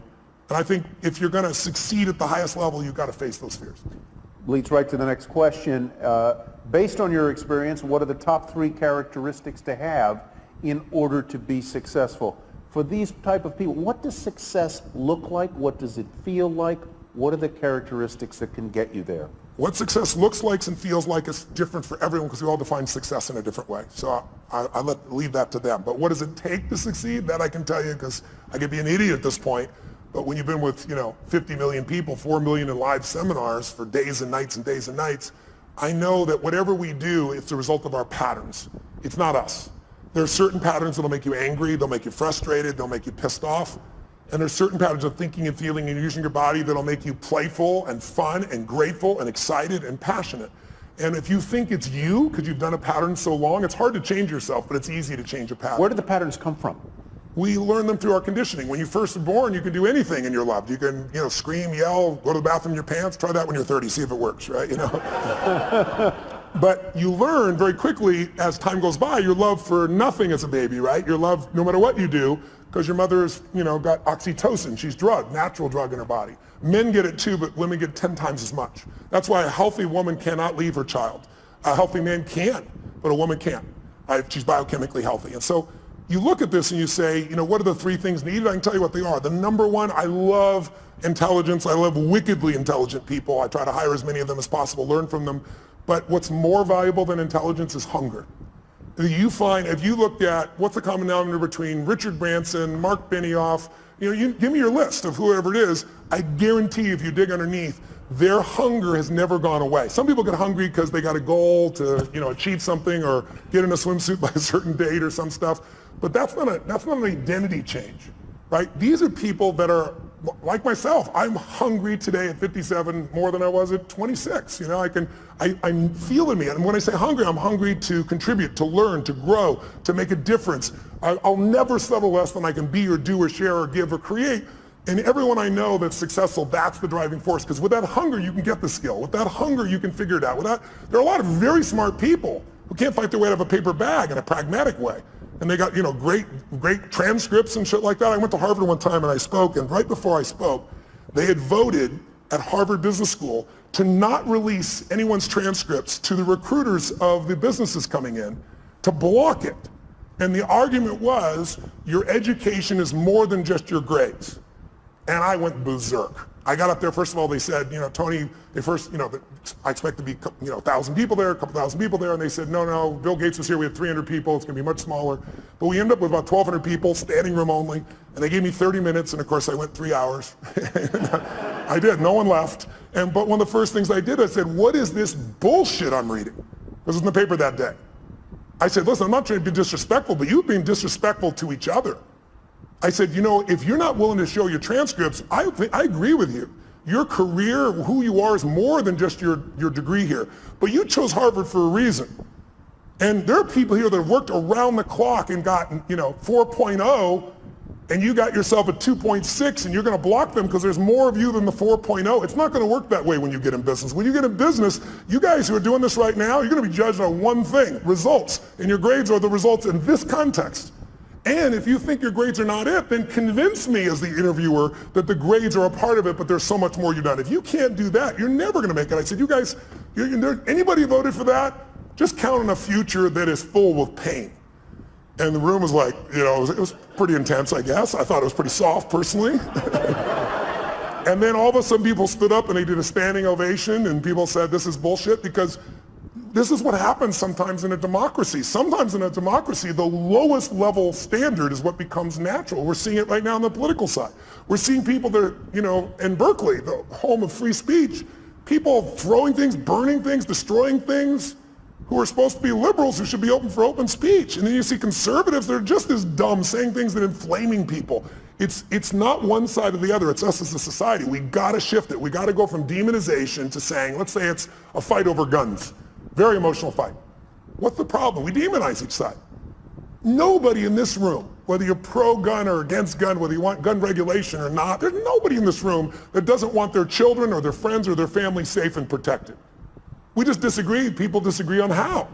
And I think if you're going to succeed at the highest level, you've got to face those fears. Leads right to the next question. Based on your experience, what are the top 3 characteristics to have in order to be successful? For these type of people, what does success look like? What does it feel like? What are the characteristics that can get you there? What success looks like and feels like is different for everyone because we all define success in a different way. So I leave that to them. But what does it take to succeed? That I can tell you because I could be an idiot at this point. But when you've been with 50 million people, 4 million in live seminars for days and nights and days and nights, I know that whatever we do, it's a result of our patterns. It's not us. There are certain patterns that'll make you angry, they'll make you frustrated, they'll make you pissed off. And there's certain patterns of thinking and feeling and using your body that'll make you playful and fun and grateful and excited and passionate. And if you think it's you, because you've done a pattern so long, it's hard to change yourself, but it's easy to change a pattern. Where do the patterns come from? We learn them through our conditioning. When you first are born, you can do anything and you're loved. You can, scream, yell, go to the bathroom in your pants. Try that when you're 30, see if it works, right? But you learn very quickly as time goes by, your love for nothing as a baby, right? Your love no matter what you do, because your mother's, got oxytocin. She's drugged, natural drug in her body. Men get it too, but women get 10 times as much. That's why a healthy woman cannot leave her child. A healthy man can, but a woman can't. She's biochemically healthy. And so you look at this and you say, what are the 3 things needed? I can tell you what they are. The number 1, I love intelligence. I love wickedly intelligent people. I try to hire as many of them as possible, learn from them. But what's more valuable than intelligence is hunger. You find, if you looked at what's the common denominator between Richard Branson, Mark Benioff, You give me your list of whoever it is. I guarantee if you dig underneath, their hunger has never gone away. Some people get hungry because they got a goal to, achieve something or get in a swimsuit by a certain date or some stuff. But that's not an identity change, right? These are people that are like myself. I'm hungry today at 57 more than I was at 26. I'm feeling me. And when I say hungry, I'm hungry to contribute, to learn, to grow, to make a difference. I'll never settle less than I can be or do or share or give or create. And everyone I know that's successful, that's the driving force. Because with that hunger, you can get the skill. With that hunger, you can figure it out. There are a lot of very smart people who can't fight their way out of a paper bag in a pragmatic way. And they got, great transcripts and shit like that. I went to Harvard one time and I spoke, and right before I spoke, they had voted at Harvard Business School to not release anyone's transcripts to the recruiters of the businesses coming in, to block it. And the argument was, your education is more than just your grades. And I went berserk. I got up there, first of all, they said, Tony, I expect to be, 1,000 people there, a couple thousand people there. And they said, no, Bill Gates was here, we had 300 people, it's gonna be much smaller. But we ended up with about 1,200 people, standing room only. And they gave me 30 minutes, and of course I went 3 hours. I did, no one left. But one of the first things I did, I said, what is this bullshit I'm reading? This was in the paper that day. I said, listen, I'm not trying to be disrespectful, but you've been disrespectful to each other. I said, if you're not willing to show your transcripts, I agree with you. Your career, who you are, is more than just your degree here. But you chose Harvard for a reason. And there are people here that have worked around the clock and gotten, 4.0, and you got yourself a 2.6, and you're going to block them because there's more of you than the 4.0. It's not going to work that way when you get in business. When you get in business, you guys who are doing this right now, you're going to be judged on one thing, results. And your grades are the results in this context. And if you think your grades are not it, then convince me as the interviewer that the grades are a part of it, but there's so much more you've done. If you can't do that, you're never going to make it. I said, you guys, anybody voted for that? Just count on a future that is full with pain. And the room was like, it was pretty intense, I guess. I thought it was pretty soft, personally. And then all of a sudden people stood up and they did a standing ovation, and people said, this is bullshit, because this is what happens sometimes in a democracy. Sometimes in a democracy, the lowest level standard is what becomes natural. We're seeing it right now on the political side. We're seeing people that are, in Berkeley, the home of free speech, people throwing things, burning things, destroying things, who are supposed to be liberals who should be open for open speech. And then you see conservatives that are just as dumb, saying things that are inflaming people. It's not one side or the other, it's us as a society. We gotta shift it. We gotta go from demonization to saying, let's say it's a fight over guns. Very emotional fight. What's the problem? We demonize each side. Nobody in this room, whether you're pro-gun or against gun, whether you want gun regulation or not, there's nobody in this room that doesn't want their children or their friends or their family safe and protected. We just disagree. People disagree on how.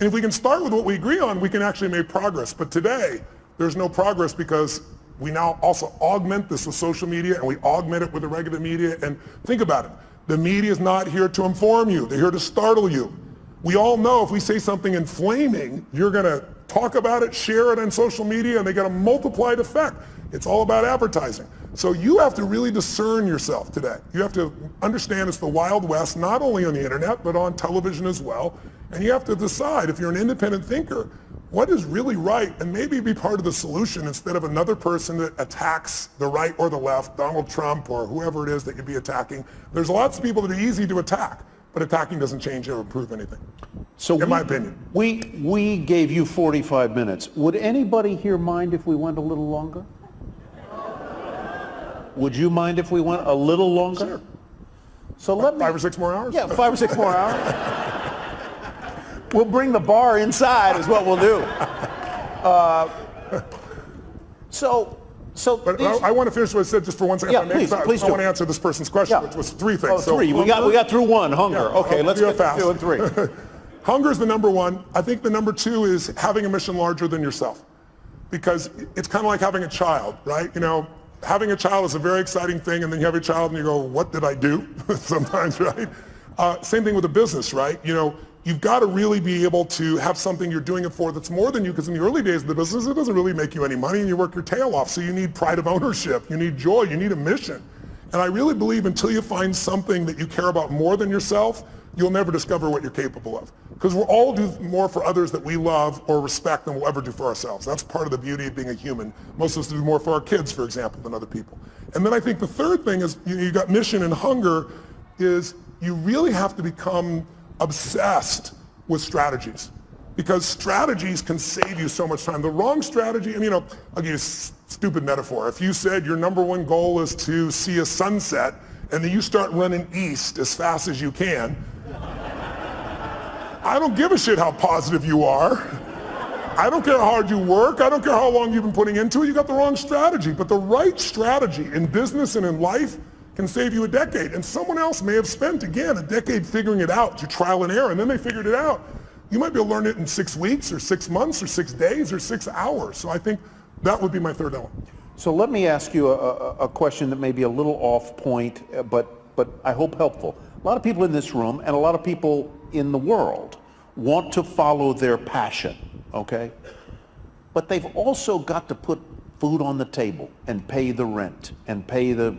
And if we can start with what we agree on, we can actually make progress. But today, there's no progress because we now also augment this with social media, and we augment it with the regular media. And think about it. The media is not here to inform you. They're here to startle you. We all know if we say something inflaming, you're going to talk about it, share it on social media, and they get a multiplied effect. It's all about advertising. So you have to really discern yourself today. You have to understand it's the Wild West, not only on the internet, but on television as well. And you have to decide, if you're an independent thinker, what is really right, and maybe be part of the solution instead of another person that attacks the right or the left, Donald Trump or whoever it is that you'd be attacking. There's lots of people that are easy to attack, but attacking doesn't change or improve anything, so in my opinion. We gave you 45 minutes. Would anybody here mind if we went a little longer? Would you mind if we went a little longer? Sure. So let me... 5 or 6 more hours? Yeah, 5 or 6 more hours. We'll bring the bar inside is what we'll do. But I want to finish what I said just for 1 second. Yeah, please I want to answer this person's question, which was 3 things. Oh, 3. We got through 1, hunger. Yeah, okay, let's get to 2 and 3. Hunger is the number 1. I think the number 2 is having a mission larger than yourself. Because it's kind of like having a child, right? Having a child is a very exciting thing, and then you have a child and you go, what did I do? Sometimes, right? Same thing with a business, right? You've got to really be able to have something you're doing it for that's more than you, because in the early days of the business, it doesn't really make you any money, and you work your tail off. So you need pride of ownership, you need joy, you need a mission. And I really believe until you find something that you care about more than yourself, you'll never discover what you're capable of. Because we'll all do more for others that we love or respect than we'll ever do for ourselves. That's part of the beauty of being a human. Most of us do more for our kids, for example, than other people. And then I think the third thing is, you got mission and hunger, is you really have to become obsessed with strategies. Because strategies can save you so much time. The wrong strategy, I'll give you a stupid metaphor. If you said your number one goal is to see a sunset, and then you start running east as fast as you can, I don't give a shit how positive you are. I don't care how hard you work. I don't care how long you've been putting into it. You got the wrong strategy. But the right strategy in business and in life can save you a decade. And someone else may have spent, again, a decade figuring it out through trial and error, and then they figured it out. You might be able to learn it in 6 weeks or 6 months or 6 days or 6 hours. So I think that would be my third element. So let me ask you a question that may be a little off point, but I hope helpful. A lot of people in this room and a lot of people in the world want to follow their passion, okay? But they've also got to put food on the table and pay the rent and pay the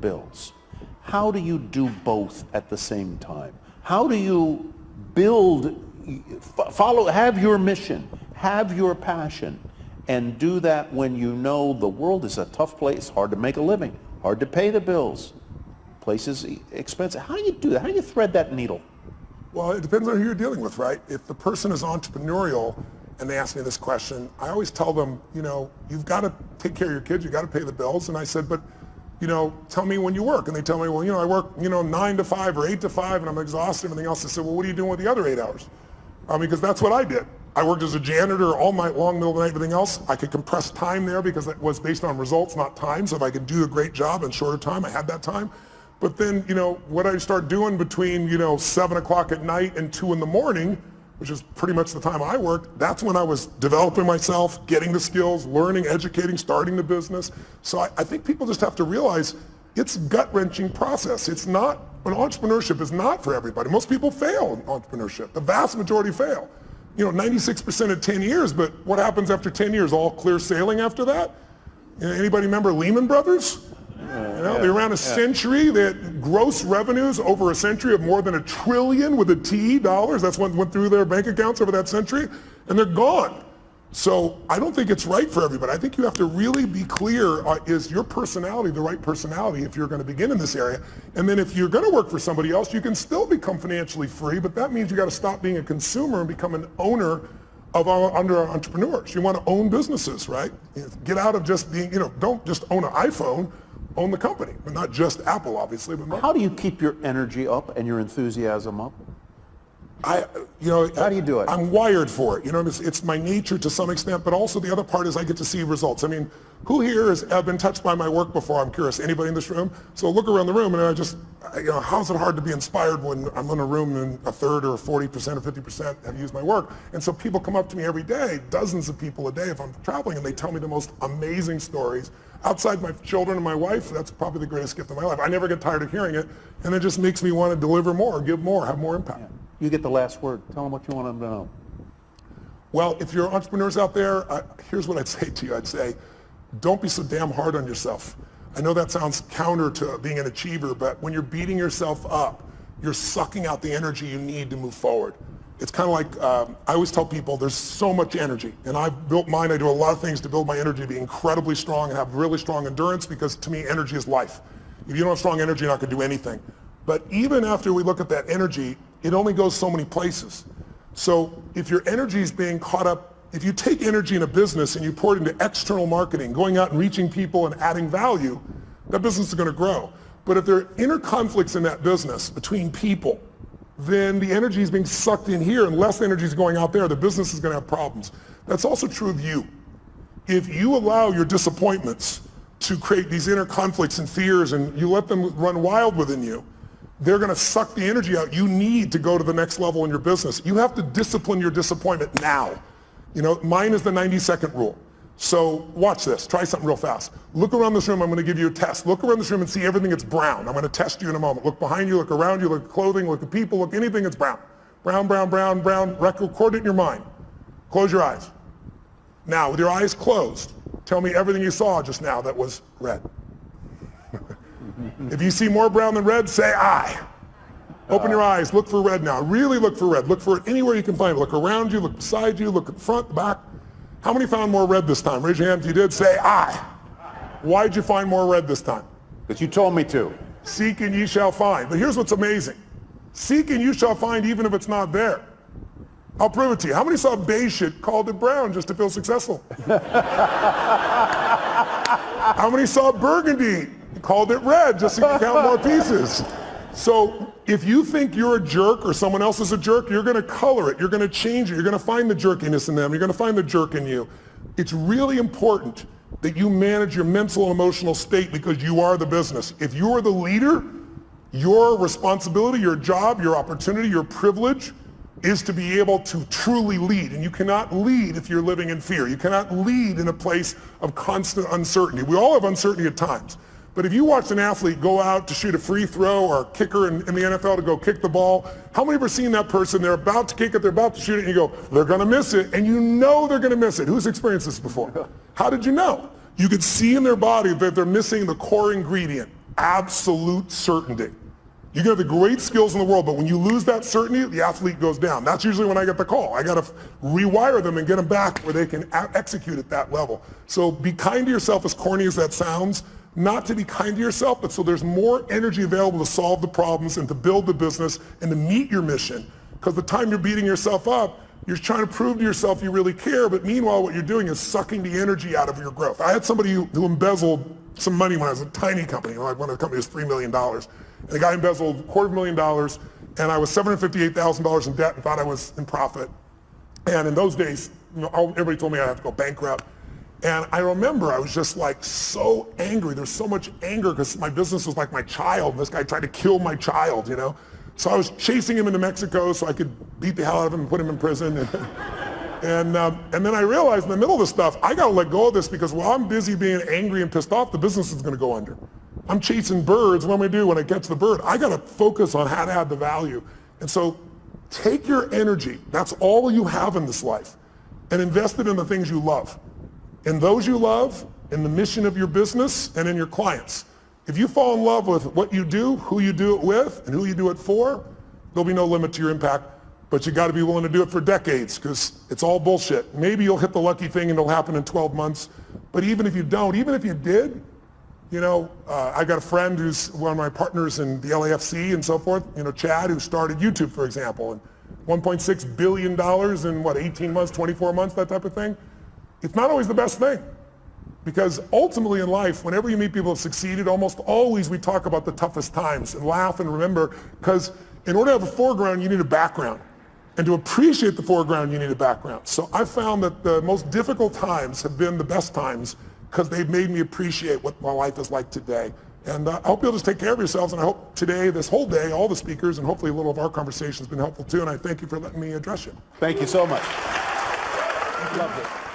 bills. How do you do both at the same time? How do you have your mission, have your passion, and do that when you know the world is a tough place, hard to make a living, hard to pay the bills, places expensive? How do you do that? How do you thread that needle? Well, it depends on who you're dealing with, right? If the person is entrepreneurial and they ask me this question, I always tell them, you've got to take care of your kids, you've got to pay the bills. And I said, but, tell me when you work. And they tell me, well, I work, 9 to 5 or 8 to 5 and I'm exhausted and everything else. I said, well, what are you doing with the other 8 hours? Because that's what I did. I worked as a janitor all night long, middle of the night, everything else. I could compress time there because it was based on results, not time. So if I could do a great job in shorter time, I had that time. But then, what I start doing between, 7 o'clock at night and 2 in the morning, which is pretty much the time I worked, that's when I was developing myself, getting the skills, learning, educating, starting the business. So I think people just have to realize it's a gut-wrenching process. It's not, entrepreneurship is not for everybody. Most people fail in entrepreneurship. The vast majority fail. 96% at 10 years, but what happens after 10 years? All clear sailing after that? Anybody remember Lehman Brothers? They ran a century. They had gross revenues over a century of more than $1 trillion with a T dollars. That's what went through their bank accounts over that century, and they're gone. So I don't think it's right for everybody. I think you have to really be clear, is your personality the right personality if you're going to begin in this area? And then if you're going to work for somebody else, you can still become financially free, but that means you got to stop being a consumer and become an owner under entrepreneurs. You want to own businesses, right? Get out of just being, don't just own an iPhone. Own the company, but not just Apple, obviously. But how do you keep your energy up and your enthusiasm up? How do you do it? I'm wired for it. It's my nature to some extent, but also the other part is I get to see results. Who here has been touched by my work before? I'm curious. Anybody in this room? So look around the room, and how's it hard to be inspired when I'm in a room and a third or 40% or 50% have used my work? And so people come up to me every day, dozens of people a day if I'm traveling, and they tell me the most amazing stories. Outside my children and my wife, that's probably the greatest gift of my life. I never get tired of hearing it, and it just makes me want to deliver more, give more, have more impact. Yeah. You get the last word. Tell them what you want them to know. Well, if you're entrepreneurs out there, here's what I'd say to you. I'd say, don't be so damn hard on yourself. I know that sounds counter to being an achiever, but when you're beating yourself up, you're sucking out the energy you need to move forward. It's kind of like, I always tell people there's so much energy, and I've built mine. I do a lot of things to build my energy to be incredibly strong and have really strong endurance, because to me, energy is life. If you don't have strong energy, you're not going to do anything. But even after we look at that energy, it only goes so many places. So if your energy is being caught up, if you take energy in a business and you pour it into external marketing, going out and reaching people and adding value, that business is going to grow. But if there are inner conflicts in that business between people, then the energy is being sucked in here and less energy is going out there, the business is going to have problems. That's also true of you. If you allow your disappointments to create these inner conflicts and fears and you let them run wild within you, they're going to suck the energy out you need to go to the next level in your business. You have to discipline your disappointment now. Mine is the 90-second rule. So watch this. Try something real fast. Look around this room. I'm going to give you a test. Look around this room and see everything that's brown. I'm going to test you in a moment. Look behind you, look around you, look at clothing, look at people, look at anything that's brown. Brown, brown, brown, brown. Record it in your mind. Close your eyes. Now, with your eyes closed, tell me everything you saw just now that was red. If you see more brown than red, say I. Open your eyes, look for red now. Really look for red. Look for it anywhere you can find it. Look around you, look beside you, look at the front, the back. How many found more red this time? Raise your hand if you did. Say, I. Why'd you find more red this time? Because you told me to. Seek and ye shall find. But here's what's amazing. Seek and you shall find even if it's not there. I'll prove it to you. How many saw beige shit, called it brown just to feel successful? How many saw burgundy, called it red just so you can count more pieces? So if you think you're a jerk or someone else is a jerk, you're going to color it. You're going to change it. You're going to find the jerkiness in them. You're going to find the jerk in you. It's really important that you manage your mental and emotional state because you are the business. If you are the leader, your responsibility, your job, your opportunity, your privilege is to be able to truly lead. And you cannot lead if you're living in fear. You cannot lead in a place of constant uncertainty. We all have uncertainty at times. But if you watch an athlete go out to shoot a free throw or a kicker in the NFL to go kick the ball, how many have ever seen that person, they're about to kick it, they're about to shoot it, and you go, they're going to miss it, and you know they're going to miss it. Who's experienced this before? How did you know? You could see in their body that they're missing the core ingredient, absolute certainty. You can have the great skills in the world, but when you lose that certainty, the athlete goes down. That's usually when I get the call. I got to rewire them and get them back where they can execute at that level. So be kind to yourself, as corny as that sounds. Not to be kind to yourself, but so there's more energy available to solve the problems and to build the business and to meet your mission. Because the time you're beating yourself up, you're trying to prove to yourself you really care, but meanwhile what you're doing is sucking the energy out of your growth. I had somebody who embezzled some money when I was a tiny company. Like when the company was $3 million. And the guy embezzled $250,000, and I was $758,000 in debt and thought I was in profit. And in those days, everybody told me I had to go bankrupt. And I remember I was just like so angry. There's so much anger because my business was like my child. This guy tried to kill my child, you know? So I was chasing him into Mexico so I could beat the hell out of him and put him in prison. And then I realized in the middle of this stuff, I gotta let go of this because while I'm busy being angry and pissed off, the business is gonna go under. I'm chasing birds. What am I gonna do when I catch the bird? I gotta focus on how to add the value. And so take your energy, that's all you have in this life, and invest it in the things you love. In those you love, in the mission of your business, and in your clients. If you fall in love with what you do, who you do it with, and who you do it for, there'll be no limit to your impact. But you got to be willing to do it for decades because it's all bullshit. Maybe you'll hit the lucky thing and it'll happen in 12 months. But even if you don't, even if you did, you know, I got a friend who's one of my partners in the LAFC and so forth, you know, Chad, who started YouTube, for example, and $1.6 billion in what, 18 months, 24 months, that type of thing. It's not always the best thing. Because ultimately in life, whenever you meet people who have succeeded, almost always we talk about the toughest times and laugh and remember, because in order to have a foreground, you need a background. And to appreciate the foreground, you need a background. So I found that the most difficult times have been the best times because they've made me appreciate what my life is like today. And I hope you'll just take care of yourselves, and I hope today, this whole day, all the speakers, and hopefully a little of our conversation has been helpful too, and I thank you for letting me address you. Thank you so much. Loved it.